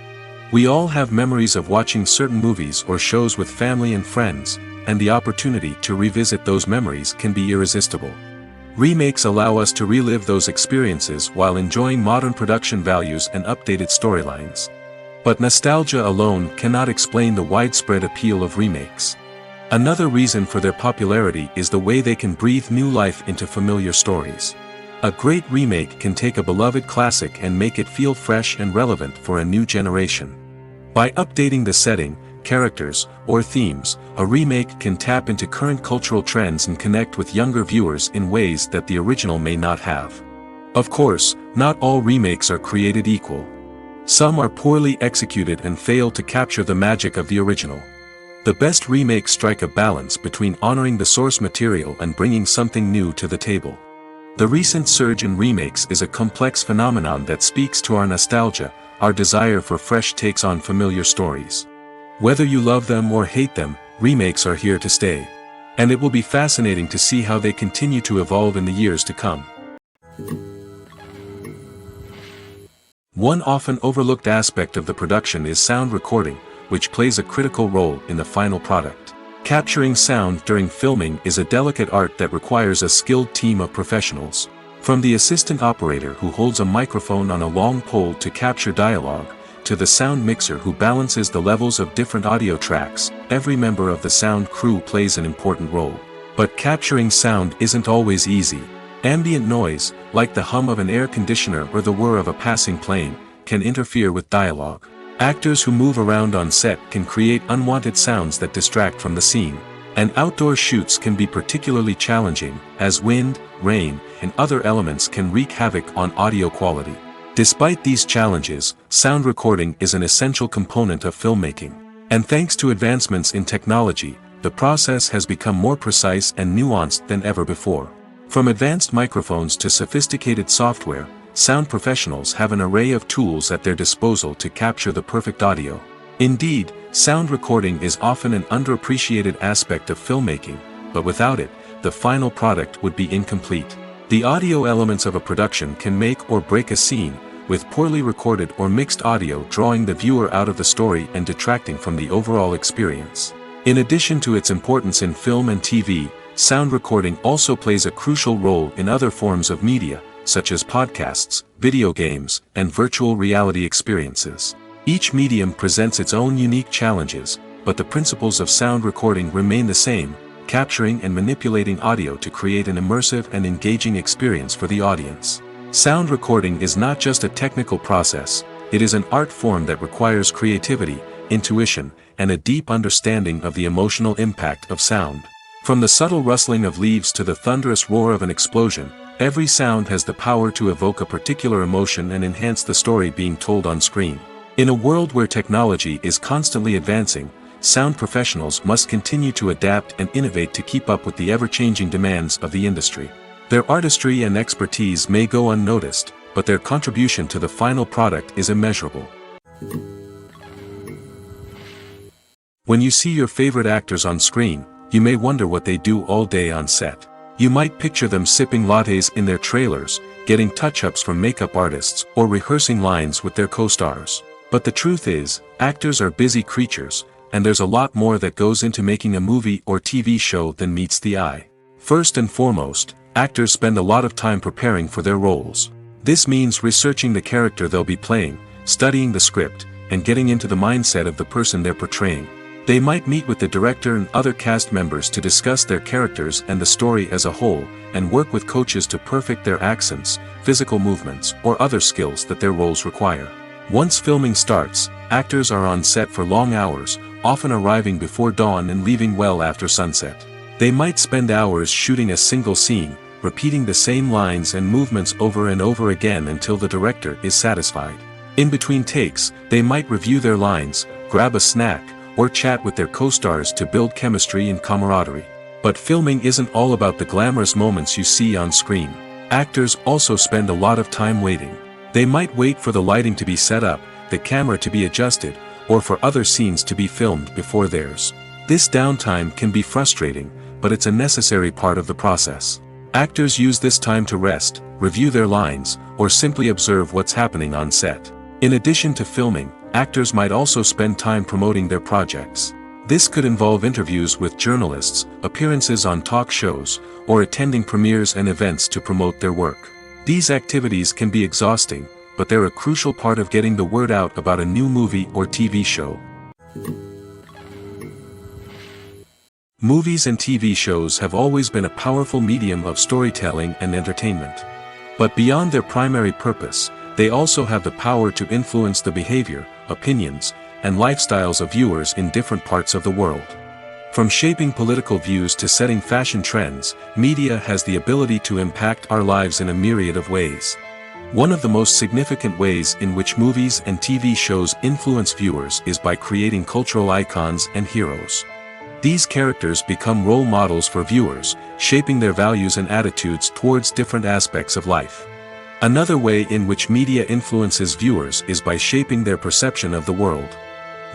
We all have memories of watching certain movies or shows with family and friends, and the opportunity to revisit those memories can be irresistible. Remakes allow us to relive those experiences while enjoying modern production values and updated storylines. But nostalgia alone cannot explain the widespread appeal of remakes. Another reason for their popularity is the way they can breathe new life into familiar stories. A great remake can take a beloved classic and make it feel fresh and relevant for a new generation. By updating the setting, characters, or themes, a remake can tap into current cultural trends and connect with younger viewers in ways that the original may not have. Of course, not all remakes are created equal. Some are poorly executed and fail to capture the magic of the original. The best remakes strike a balance between honoring the source material and bringing something new to the table. The recent surge in remakes is a complex phenomenon that speaks to our nostalgia, our desire for fresh takes on familiar stories. Whether you love them or hate them, remakes are here to stay. And it will be fascinating to see how they continue to evolve in the years to come. One often overlooked aspect of the production is sound recording, which plays a critical role in the final product. Capturing sound during filming is a delicate art that requires a skilled team of professionals. From the assistant operator who holds a microphone on a long pole to capture dialogue, to the sound mixer who balances the levels of different audio tracks, every member of the sound crew plays an important role. But capturing sound isn't always easy. Ambient noise, like the hum of an air conditioner or the whir of a passing plane, can interfere with dialogue. Actors who move around on set can create unwanted sounds that distract from the scene. And outdoor shoots can be particularly challenging, as wind, rain, and other elements can wreak havoc on audio quality. Despite these challenges, sound recording is an essential component of filmmaking. And thanks to advancements in technology, the process has become more precise and nuanced than ever before. From advanced microphones to sophisticated software, sound professionals have an array of tools at their disposal to capture the perfect audio. Indeed, sound recording is often an underappreciated aspect of filmmaking, but without it, the final product would be incomplete. The audio elements of a production can make or break a scene, with poorly recorded or mixed audio drawing the viewer out of the story and detracting from the overall experience. In addition to its importance in film and TV, sound recording also plays a crucial role in other forms of media, such as podcasts, video games, and virtual reality experiences. Each medium presents its own unique challenges, but the principles of sound recording remain the same, capturing and manipulating audio to create an immersive and engaging experience for the audience. Sound recording is not just a technical process, it is an art form that requires creativity, intuition, and a deep understanding of the emotional impact of sound. From the subtle rustling of leaves to the thunderous roar of an explosion, every sound has the power to evoke a particular emotion and enhance the story being told on screen. In a world where technology is constantly advancing, sound professionals must continue to adapt and innovate to keep up with the ever-changing demands of the industry. Their artistry and expertise may go unnoticed, but their contribution to the final product is immeasurable. When you see your favorite actors on screen, you may wonder what they do all day on set. You might picture them sipping lattes in their trailers, getting touch-ups from makeup artists, or rehearsing lines with their co-stars. But the truth is, actors are busy creatures, and there's a lot more that goes into making a movie or TV show than meets the eye. First and foremost, actors spend a lot of time preparing for their roles. This means researching the character they'll be playing, studying the script, and getting into the mindset of the person they're portraying. They might meet with the director and other cast members to discuss their characters and the story as a whole, and work with coaches to perfect their accents, physical movements, or other skills that their roles require. Once filming starts, actors are on set for long hours, often arriving before dawn and leaving well after sunset. They might spend hours shooting a single scene, repeating the same lines and movements over and over again until the director is satisfied. In between takes, they might review their lines, grab a snack, or chat with their co-stars to build chemistry and camaraderie. But filming isn't all about the glamorous moments you see on screen. Actors also spend a lot of time waiting. They might wait for the lighting to be set up, the camera to be adjusted, or for other scenes to be filmed before theirs. This downtime can be frustrating, but it's a necessary part of the process. Actors use this time to rest, review their lines, or simply observe what's happening on set. In addition to filming, actors might also spend time promoting their projects. This could involve interviews with journalists, appearances on talk shows, or attending premieres and events to promote their work. These activities can be exhausting, but they're a crucial part of getting the word out about a new movie or TV show. Movies and TV shows have always been a powerful medium of storytelling and entertainment. But beyond their primary purpose, they also have the power to influence the behavior, opinions, and lifestyles of viewers in different parts of the world. From shaping political views to setting fashion trends, media has the ability to impact our lives in a myriad of ways. One of the most significant ways in which movies and TV shows influence viewers is by creating cultural icons and heroes. These characters become role models for viewers, shaping their values and attitudes towards different aspects of life. Another way in which media influences viewers is by shaping their perception of the world.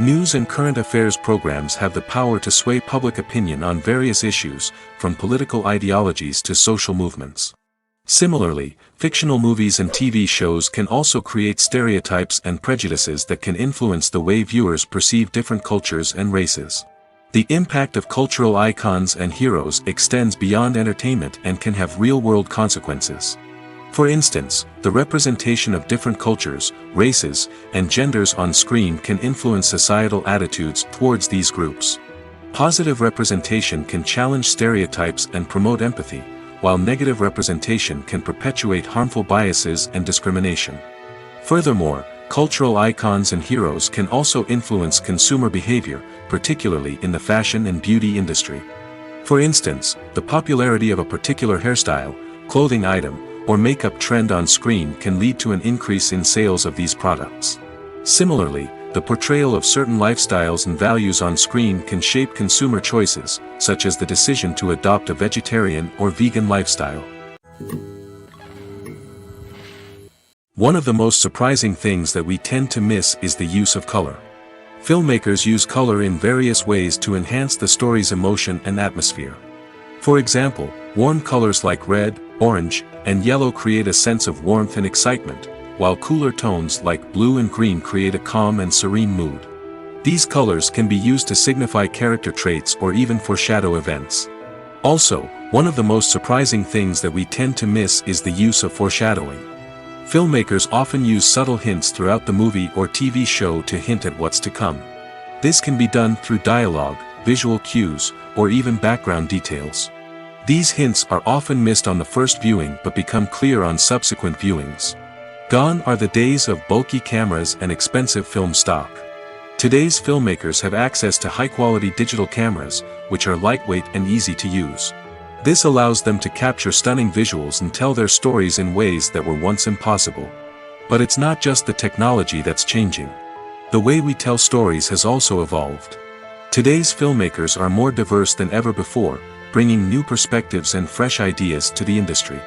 News and current affairs programs have the power to sway public opinion on various issues, from political ideologies to social movements. Similarly, fictional movies and TV shows can also create stereotypes and prejudices that can influence the way viewers perceive different cultures and races. The impact of cultural icons and heroes extends beyond entertainment and can have real-world consequences. For instance, the representation of different cultures, races, and genders on screen can influence societal attitudes towards these groups. Positive representation can challenge stereotypes and promote empathy, while negative representation can perpetuate harmful biases and discrimination. Furthermore, cultural icons and heroes can also influence consumer behavior, particularly in the fashion and beauty industry. For instance, the popularity of a particular hairstyle, clothing item, or makeup trend on screen can lead to an increase in sales of these products. Similarly, the portrayal of certain lifestyles and values on screen can shape consumer choices, such as the decision to adopt a vegetarian or vegan lifestyle. One of the most surprising things that we tend to miss is the use of color. Filmmakers use color in various ways to enhance the story's emotion and atmosphere. For example, warm colors like red, orange, and yellow create a sense of warmth and excitement, while cooler tones like blue and green create a calm and serene mood. These colors can be used to signify character traits or even foreshadow events. Also, one of the most surprising things that we tend to miss is the use of foreshadowing. Filmmakers often use subtle hints throughout the movie or TV show to hint at what's to come. This can be done through dialogue, visual cues, or even background details. These hints are often missed on the first viewing but become clear on subsequent viewings. Gone are the days of bulky cameras and expensive film stock. Today's filmmakers have access to high-quality digital cameras, which are lightweight and easy to use. This allows them to capture stunning visuals and tell their stories in ways that were once impossible. But it's not just the technology that's changing. The way we tell stories has also evolved. Today's filmmakers are more diverse than ever before, bringing new perspectives and fresh ideas to the industry.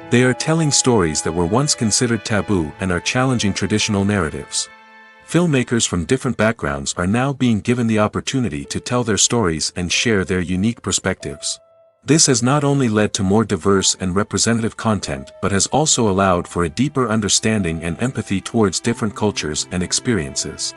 They are telling stories that were once considered taboo and are challenging traditional narratives. Filmmakers from different backgrounds are now being given the opportunity to tell their stories and share their unique perspectives. This has not only led to more diverse and representative content but has also allowed for a deeper understanding and empathy towards different cultures and experiences.